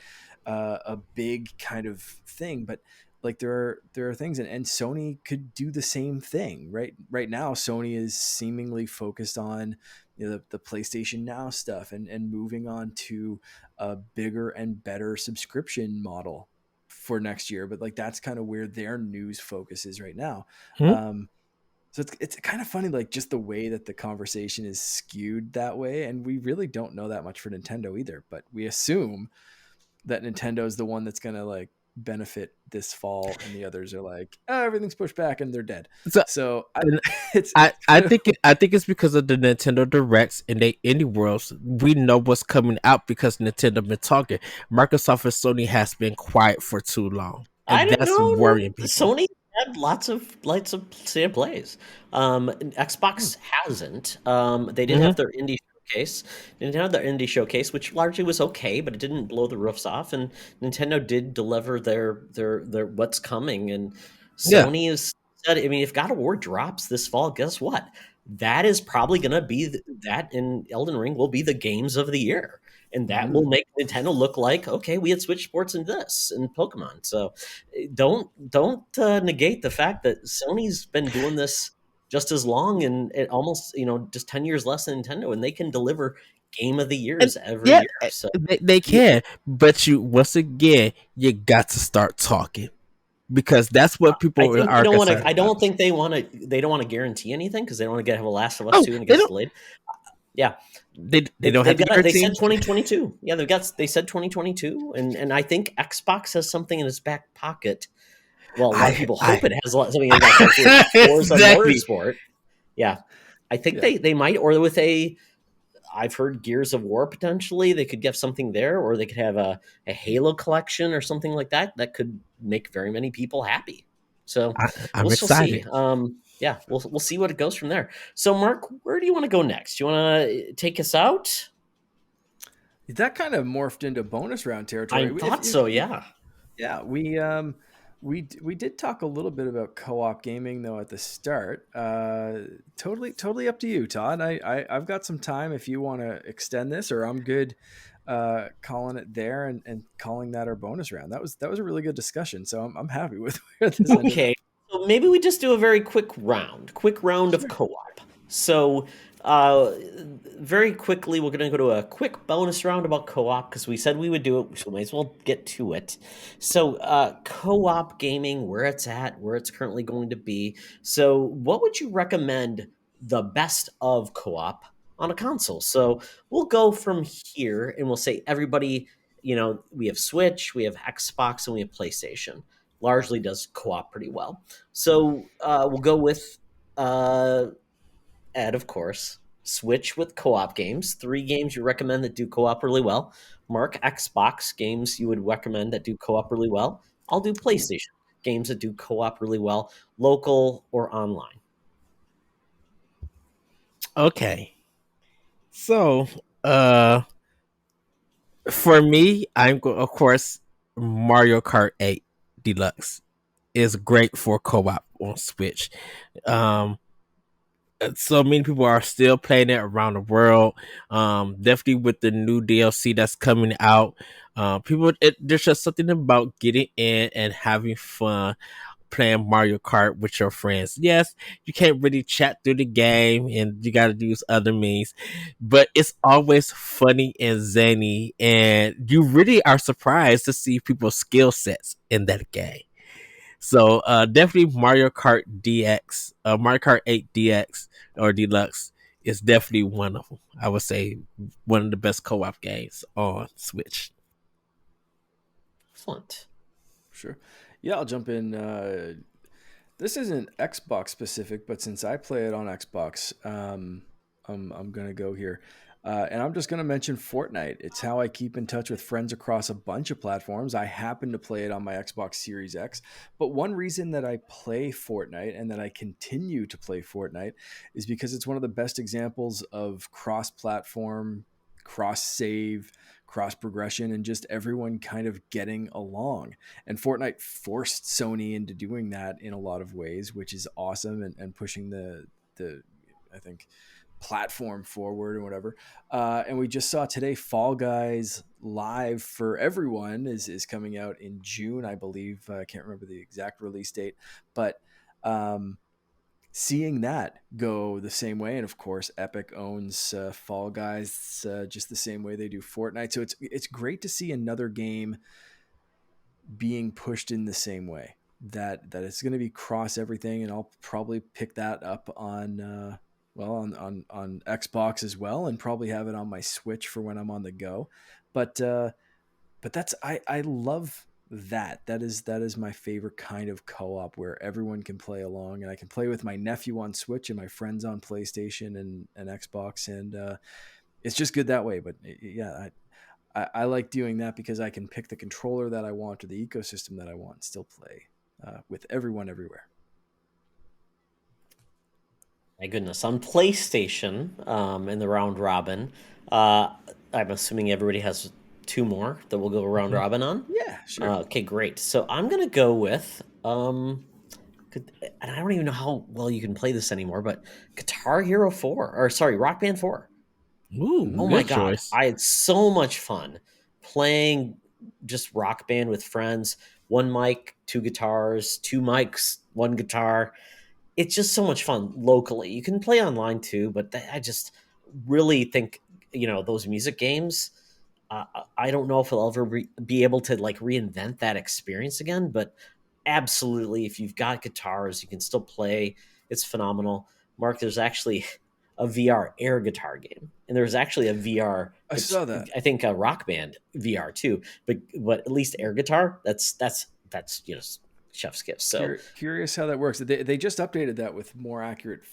a big kind of thing, but like there are things, and Sony could do the same thing. Right now, Sony is seemingly focused on the PlayStation Now stuff and moving on to a bigger and better subscription model for next year. But like that's kind of where their news focus is right now. So it's kind of funny, like just the way that the conversation is skewed that way, and we really don't know that much for Nintendo either. But we assume that Nintendo is the one that's going to like benefit this fall, and the others are like, oh, everything's pushed back and they're dead. So I think it's because of the Nintendo Directs and the indie worlds. We know what's coming out because Nintendo been talking. Microsoft and Sony has been quiet for too long, and that's worrying people. Sony had lots of state of plays. Xbox hasn't. They did have their indie showcase. Nintendo had their indie showcase, which largely was okay, but it didn't blow the roofs off. And Nintendo did deliver their what's coming. And Sony has said, I mean, if God of War drops this fall, guess what? That is probably going to be that, and Elden Ring will be the games of the year. And that will make Nintendo look like, okay, we had Switch Sports and this and Pokemon. So don't negate the fact that Sony's been doing this just as long, and it almost, just 10 years less than Nintendo, and they can deliver game of the And years every yeah, year. So they can, but you once again you got to start talking because that's what I people think they are don't want to. concerned I about. don't think they want to. They don't want to guarantee anything because they don't want to have a Last of Us Oh, 2 and it they gets don't. delayed. Yeah, They don't have they've to got it. They guarantee. said 2022. Yeah, they said 2022, and I think Xbox has something in its back pocket. Well, a lot of people hope I it has something in its back pocket with Forza exactly. Motorsport. Yeah, I think Yeah. they might, or with a. I've heard Gears of War potentially they could get something there, or they could have a Halo collection or something like that. That could make very many people happy. So I'm we'll still see. excited. Yeah, we'll see what it goes from there. So, Mark, where do you want to go next? You want to take us out? That kind of morphed into bonus round I territory. thought so. Yeah. Yeah, we did talk a little bit about co-op gaming though at the start. Totally up to you, Todd. I've got some time if you want to extend this, or I'm good calling it there and calling that our bonus round. That was a really good discussion, so I'm happy with where this ended up. Okay, so maybe we just do a very quick round of Sure. co-op. So, uh, very quickly, we're going to go to a quick bonus round about co-op because we said we would do it, so we may as well get to it. So, co-op gaming, where it's at, where it's currently going to be. So, what would you recommend the best of co-op on a console? So, we'll go from here and we'll say everybody, we have Switch, we have Xbox, and we have PlayStation largely does co-op pretty well. So we'll go with Ed, of course. Switch with co-op games. 3 games you recommend that do co-op really well. Mark, Xbox games you would recommend that do co-op really well. I'll do PlayStation games that do co-op really well, local or online. Okay, so uh, for me, of course Mario Kart 8 Deluxe is great for co-op on Switch. Um, so many people are still playing it around the world. Definitely with the new DLC that's coming out. There's just something about getting in and having fun playing Mario Kart with your friends. Yes, you can't really chat through the game and you got to use other means, but it's always funny and zany, and you really are surprised to see people's skill sets in that game. So definitely Mario Kart 8 DX or Deluxe is definitely one of them. I would say one of the best co-op games on Switch. Excellent. Sure. Yeah, I'll jump in. This isn't Xbox specific, but since I play it on Xbox, I'm gonna go here, and I'm just gonna mention Fortnite. It's how I keep in touch with friends across a bunch of platforms. I happen to play it on my Xbox Series X, but one reason that I play Fortnite and that I continue to play Fortnite is because it's one of the best examples of cross-platform, cross-save, cross progression, and just everyone kind of getting along. And Fortnite forced Sony into doing that in a lot of ways, which is awesome, and pushing the I think platform forward or whatever. And we just saw today Fall Guys live for everyone is coming out in June, I believe. I can't remember the exact release date, but seeing that go the same way, and of course Epic owns Fall Guys just the same way they do Fortnite, so it's great to see another game being pushed in the same way, that it's going to be cross everything. And I'll probably pick that up on on Xbox as well, and probably have it on my Switch for when I'm on the go. But that's I love that is my favorite kind of co-op, where everyone can play along, and I can play with my nephew on Switch and my friends on PlayStation and Xbox, and it's just good that way. But yeah, I like doing that because I can pick the controller that I want or the ecosystem that I want and still play with everyone everywhere. My goodness, on PlayStation, in the round robin, uh, I'm assuming everybody has 2 more that we'll go round Mhm. robin on. Yeah, sure. Okay, great. So I'm gonna go with and I don't even know how well you can play this anymore, but Guitar Hero 4, or sorry, Rock Band 4. Ooh, Oh Mm. my good God, choice. I had so much fun playing just Rock Band with friends. 1 mic, 2 guitars, 2 mics, 1 guitar. it's just so much fun locally. You can play online too, but I just really think those music games. I don't know if we'll ever be able to like reinvent that experience again, but absolutely, if you've got guitars, you can still play. It's phenomenal. Mark, there's actually a VR air guitar game, and there's actually a VR. I saw that. I think a Rock Band VR too, but at least air guitar. That's chef's kiss. So Curious how that works. They just updated that with more accurate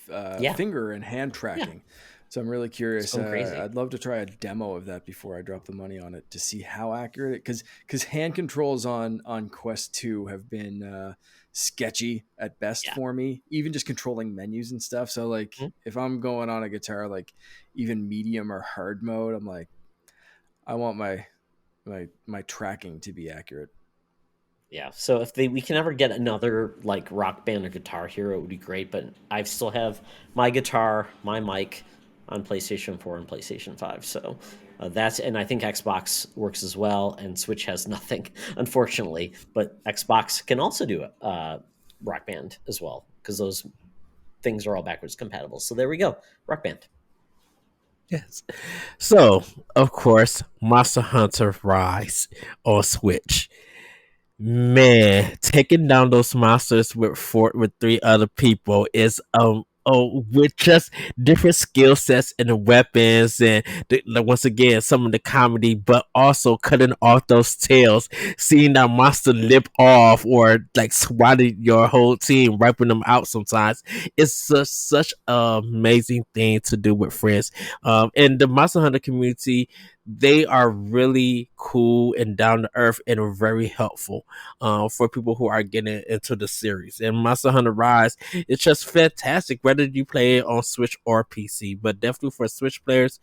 finger and hand tracking. So I'm really curious. I'd love to try a demo of that before I drop the money on it to see how accurate it. Because hand controls on Quest 2 have been sketchy at best for me. Even just controlling menus and stuff. So like if I'm going on a guitar, like even medium or hard mode, I'm like, I want my tracking to be accurate. Yeah, so if we can ever get another like Rock Band or Guitar Hero, it would be great. But I still have my guitar, my mic on PlayStation 4 and PlayStation 5. So and I think Xbox works as well, and Switch has nothing, unfortunately. But Xbox can also do Rock Band as well, because those things are all backwards compatible. So there we go, Rock Band. Yes. So, of course, Monster Hunter Rise on Switch. Man, taking down those monsters with 3 other people is with just different skill sets and weapons, and once again some of the comedy, but also cutting off those tails, seeing that monster lip off or like swatting your whole team, wiping them out. Sometimes it's such an amazing thing to do with friends. And the Monster Hunter community, they are really cool and down to earth and are very helpful for people who are getting into the series. And Monster Hunter Rise, it's just fantastic, whether you play it on Switch or PC. But definitely for Switch players,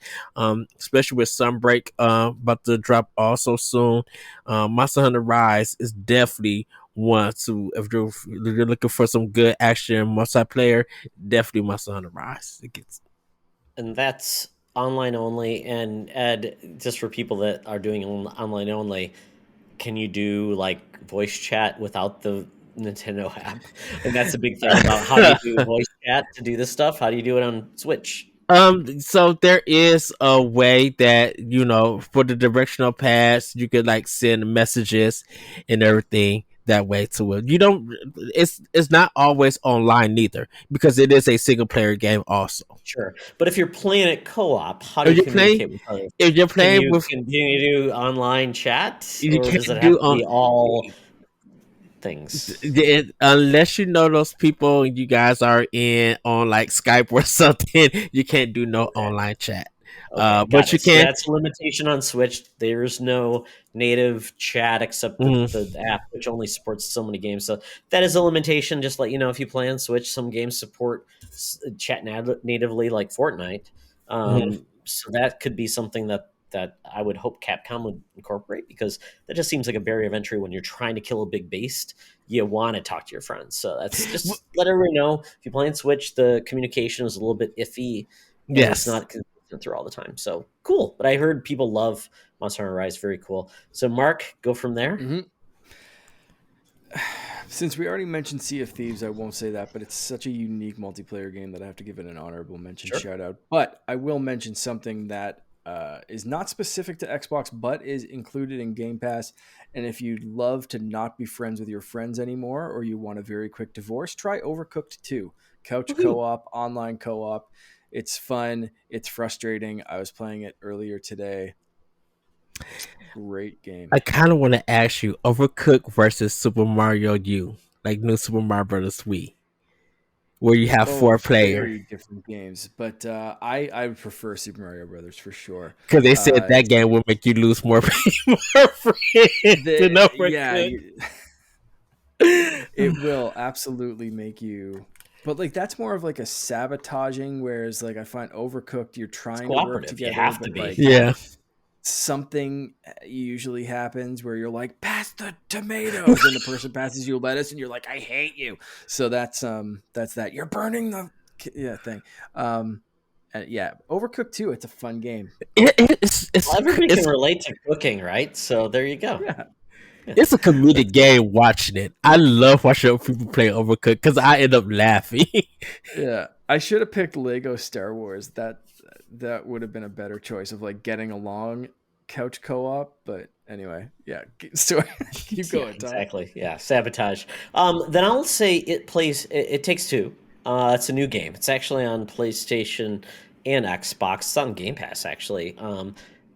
especially with Sunbreak about to drop also soon, Monster Hunter Rise is definitely one to, if you're looking for some good action multiplayer, definitely Monster Hunter Rise. And that's online only. And Ed, just for people that are doing online only, can you do like voice chat without the Nintendo app? And that's a big thing about how do you do voice chat to do this stuff. How do you do it on Switch? So there is a way that, for the directional pads, you could like send messages and everything that way to it. It's not always online neither, because it is a single player game also. Sure. But if you're playing it co-op, how do you communicate with others? If you're playing can you do online chat? You or can't does it have to be all things? Unless you know those people and you guys are on like Skype or something, you can't do no online chat. But you can. That's a limitation on Switch. There's no native chat except the app, which only supports so many games. So that is a limitation. Just let you know, if you play on Switch, some games support chat natively, like Fortnite. So that could be something that I would hope Capcom would incorporate, because that just seems like a barrier of entry when you're trying to kill a big beast. You want to talk to your friends. So that's just let everyone know. If you play on Switch, the communication is a little bit iffy. Yes. It's not through all the time. So cool. But I heard people love Monster Hunter Rise. Very cool. So Mark, go from there. Since we already mentioned Sea of Thieves, I won't say that, but it's such a unique multiplayer game that I have to give it an honorable mention shout out. But I will mention something that is not specific to Xbox, but is included in Game Pass. And if you'd love to not be friends with your friends anymore, or you want a very quick divorce, try Overcooked 2. Couch co-op, online co-op. It's fun. It's frustrating. I was playing it earlier today. Great game. I kind of want to ask you, Overcooked versus Super Mario U, like New Super Mario Brothers Wii, where you have 4 players. Very different games, but I would prefer Super Mario Brothers for sure. Because they said that game will make you lose more friends. It will absolutely make you. But like that's more of like a sabotaging, whereas like I find Overcooked, you're trying to work together. You have to be. Like, something usually happens where you're like, pass the tomatoes, and the person passes you lettuce, and you're like, I hate you. So that's that. You're burning the thing. Overcooked 2. It's a fun game. Everybody can relate to cooking, right? So there you go. Yeah. It's a comedic game watching it. I love watching other people play Overcooked because I end up laughing. Yeah, I should have picked Lego Star Wars. That would have been a better choice of like getting along couch co-op. But anyway, yeah. So keep Yeah, going, Tom. exactly. Yeah, sabotage. Then I'll say It Takes Two. It's a new game. It's actually on PlayStation and Xbox. It's on Game Pass actually.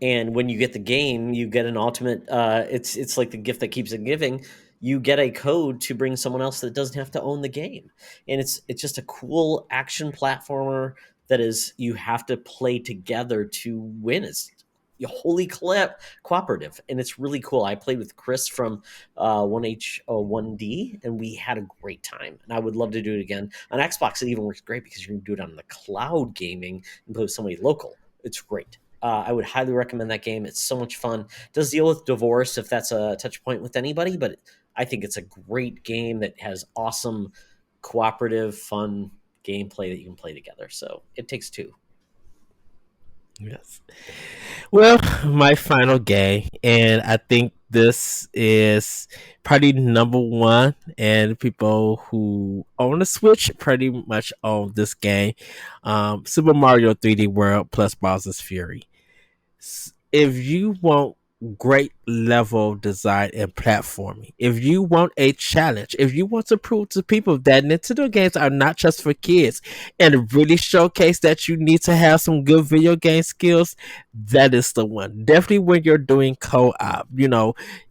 And when you get the game, you get an ultimate. It's like the gift that keeps on giving. You get a code to bring someone else that doesn't have to own the game, and it's just a cool action platformer that is you have to play together to win. It's holy clip cooperative, and it's really cool. I played with Chris from 1H1D, and we had a great time. And I would love to do it again on Xbox. It even works great because you can do it on the cloud gaming and play with somebody local. It's great. I would highly recommend that game. It's so much fun. It does deal with divorce if that's a touch point with anybody, but I think it's a great game that has awesome cooperative, fun gameplay that you can play together. So It Takes Two. Yes. Well, my final game, and I think this is probably number one, and people who own a Switch pretty much own this game. Super Mario 3D World plus Bowser's Fury. If you want great level design and platforming, if you want a challenge, if you want to prove to people that Nintendo games are not just for kids and really showcase that you need to have some good video game skills, that is the one. Definitely when you're doing co-op,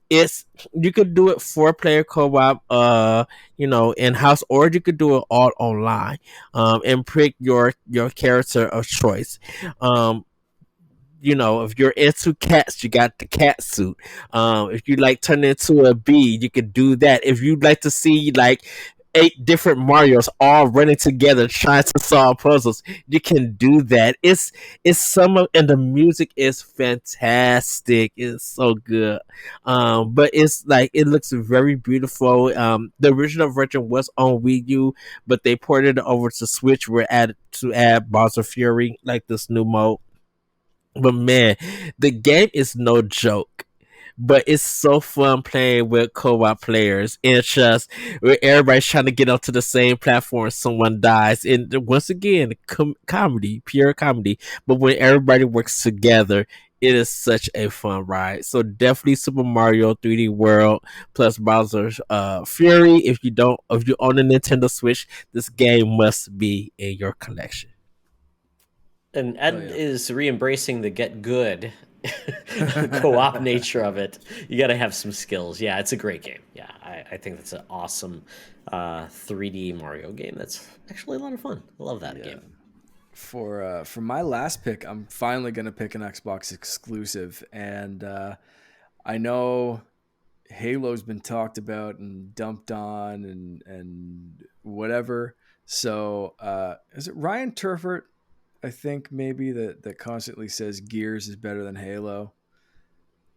it's you could do it 4-player co-op in house, or you could do it all online and pick your character of choice. If you're into cats, you got the cat suit. If you like turn into a bee, you could do that. If you'd like to see like 8 different Marios all running together trying to solve puzzles, you can do that. It's and the music is fantastic. It's so good. But it's like it looks very beautiful. The original version was on Wii U, but they ported it over to Switch where added to add Bowser Fury, like this new mode. But man, the game is no joke. But it's so fun playing with co-op players. And it's just where everybody's trying to get onto the same platform, someone dies. And once again, comedy, pure comedy. But when everybody works together, it is such a fun ride. So definitely Super Mario 3D World plus Bowser's Fury. If you own a Nintendo Switch, this game must be in your collection. And Ed is re-embracing the get good co-op nature of it. You got to have some skills. Yeah, it's a great game. Yeah, I think that's an awesome 3D Mario game. That's actually a lot of fun. I love that game. For my last pick, I'm finally gonna pick an Xbox exclusive, and I know Halo's been talked about and dumped on and whatever. So is it Ryan Turfert? I think maybe that constantly says Gears is better than Halo.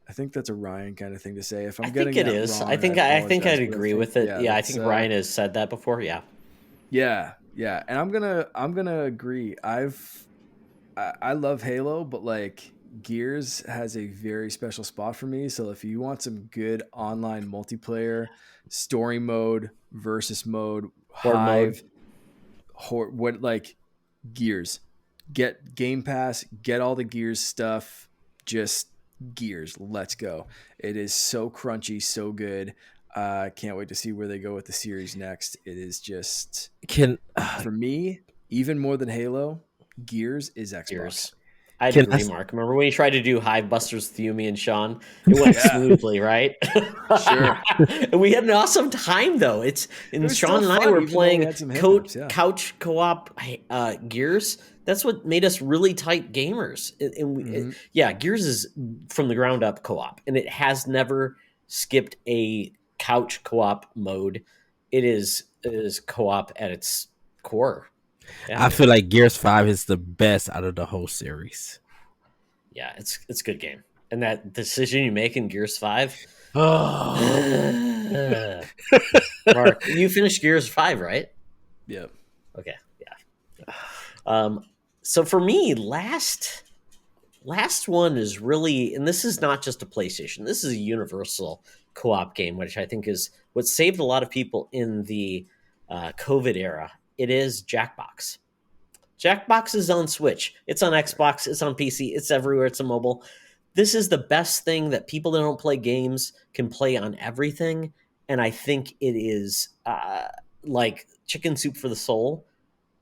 I think that's a Ryan kind of thing to say. If I'm getting it that is. wrong, I think I'd agree with it. Yeah, I think Ryan has said that before. Yeah. Yeah, and I'm gonna agree. I love Halo, but like Gears has a very special spot for me. So if you want some good online multiplayer, story mode, versus mode, Hive, what like Gears. Get Game Pass, get all the Gears stuff, just Gears. Let's go. It is so crunchy, so good. Can't wait to see where they go with the series next. It is just for me, even more than Halo, Gears is Xbox. Gears. I'd agree, Mark. Remember when you tried to do Hive Busters with Yomi and Shawn? It went smoothly, right? Sure. And we had an awesome time, though. Shawn and I were playing couch co-op Gears. That's what made us really tight gamers. Gears is from the ground up co-op, and it has never skipped a couch co-op mode. It is co-op at its core. Yeah. I feel like Gears 5 is the best out of the whole series. Yeah, it's a good game. And that decision you make in Gears 5. Mark, you finished Gears 5, right? Yep. Okay, yeah. So for me, last one is really, and this is not just a PlayStation, this is a universal co-op game, which I think is what saved a lot of people in the COVID era. It is Jackbox. Jackbox is on Switch. It's on Xbox. It's on PC. It's everywhere. It's on mobile. This is the best thing that people that don't play games can play on everything. And I think it is like chicken soup for the soul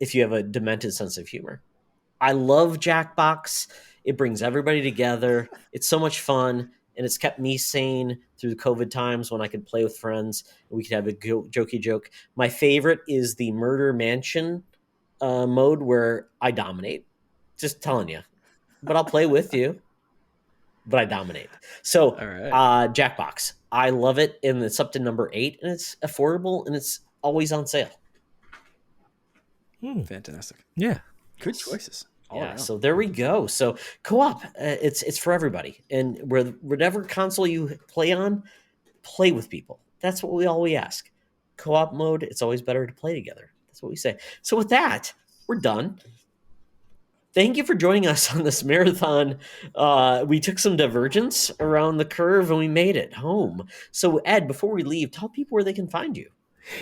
if you have a demented sense of humor. I love Jackbox. It brings everybody together. It's so much fun. And it's kept me sane through the COVID times when I could play with friends and we could have a jokey joke. My favorite is the Murder Mansion mode where I dominate. Just telling you. But I'll play with you. But I dominate. So, Jackbox. I love it. And it's up to number 8. And it's affordable. And it's always on sale. Fantastic. Yeah. Good choices. Yeah, so there we go. So co-op, it's for everybody, and whatever console you play on, play with people. That's what we ask. Co-op mode, it's always better to play together. That's what we say. So with that, we're done. Thank you for joining us on this marathon. We took some divergence around the curve, and we made it home. So Ed, before we leave, tell people where they can find you.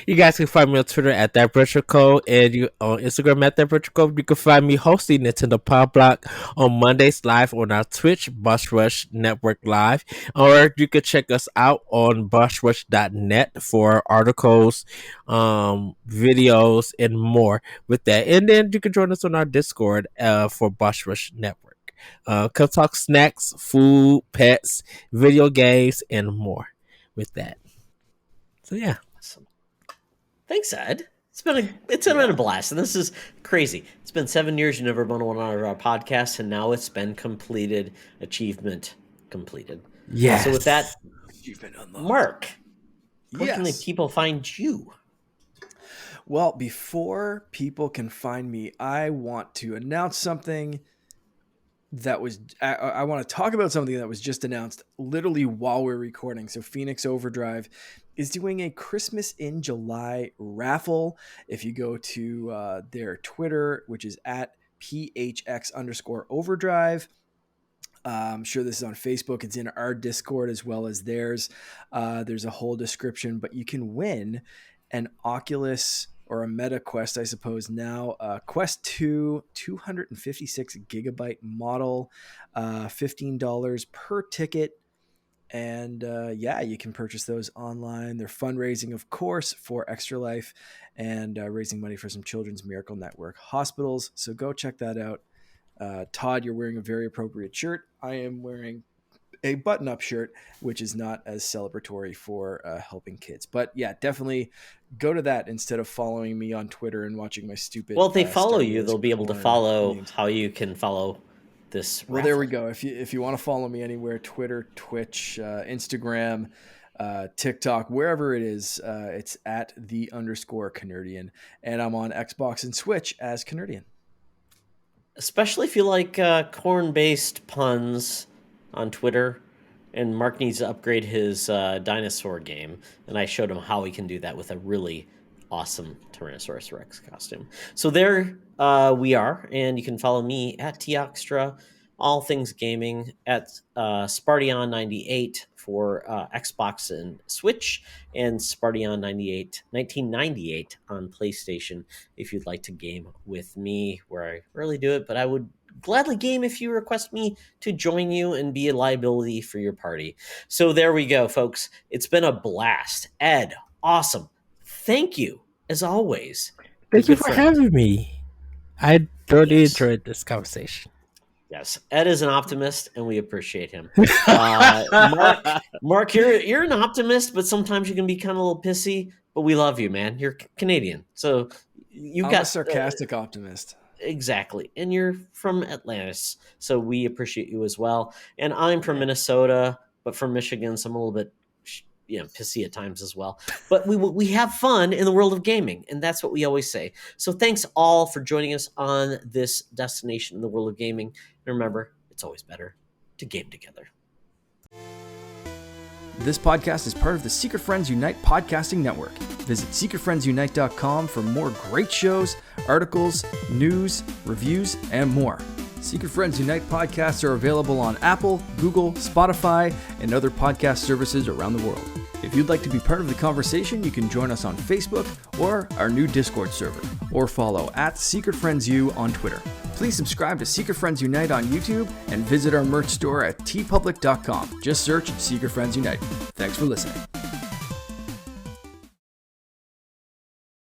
You guys can find me on Twitter at that Virtual Code, and you on Instagram at that Virtual Code. You can find me hosting Nintendo Power Block on Mondays live on our Twitch Boss Rush Network Live, or you can check us out on bossrush.net for articles, videos, and more with that. And then you can join us on our Discord for Boss Rush Network. Come talk snacks, food, pets, video games, and more with that. So yeah. Thanks, Ed. It's been a blast, and this is crazy. It's been 7 years. You never been on one of our podcasts, and now it's been completed. Achievement completed. Yeah. So with that, Mark, where can the people find you? Well, before people can find me, I want to announce something that was I want to talk about something that was just announced literally while we're recording. So Phoenix Overdrive is doing a Christmas in July raffle. If you go to their Twitter, which is at PHX_overdrive. I'm sure this is on Facebook. It's in our Discord as well as theirs. There's a whole description, but you can win an Oculus or a Meta Quest, I suppose now, Quest 2 256 gigabyte model, $15 per ticket. And you can purchase those online. They're fundraising, of course, for Extra Life and raising money for some Children's Miracle Network hospitals. So go check that out. Todd, you're wearing a very appropriate shirt. I am wearing a button-up shirt, which is not as celebratory for helping kids. But yeah, definitely go to that instead of following me on Twitter and watching my stupid. Well, if they follow you, they'll be able to follow how you can follow this. Well, there we go. If you want to follow me anywhere, Twitter, Twitch, Instagram, TikTok, wherever it is, it's at @the_Canardian, and I'm on Xbox and Switch as Canardian. Especially if you like corn-based puns on Twitter, and Mark needs to upgrade his dinosaur game, and I showed him how he can do that with a really awesome Tyrannosaurus Rex costume. So there we are, and you can follow me at Tioxtra, all things gaming, at Spartion98 for Xbox and Switch, and Spartion1998 on PlayStation if you'd like to game with me, where I rarely do it, but I would gladly game if you request me to join you and be a liability for your party. So there we go, folks. It's been a blast. Ed, awesome. Thank you, as always. Thank you for having me. I thoroughly enjoyed this conversation. Yes, Ed is an optimist, and we appreciate him. Mark, you're an optimist, but sometimes you can be kind of a little pissy. But we love you, man. You're Canadian, so I'm a sarcastic optimist. Exactly. And you're from Atlantis, so we appreciate you as well. And I'm from Minnesota, but from Michigan, so I'm a little bit pissy at times as well. But we have fun in the world of gaming, and that's what we always say. So thanks all for joining us on this destination in the world of gaming. And remember, it's always better to game together. This podcast is part of the Secret Friends Unite podcasting network. Visit secretfriendsunite.com for more great shows, articles, news, reviews, and more. Secret Friends Unite podcasts are available on Apple, Google, Spotify, and other podcast services around the world. If you'd like to be part of the conversation, you can join us on Facebook or our new Discord server, or follow @SecretFriendsU on Twitter. Please subscribe to Secret Friends Unite on YouTube and visit our merch store at tpublic.com. Just search Secret Friends Unite. Thanks for listening.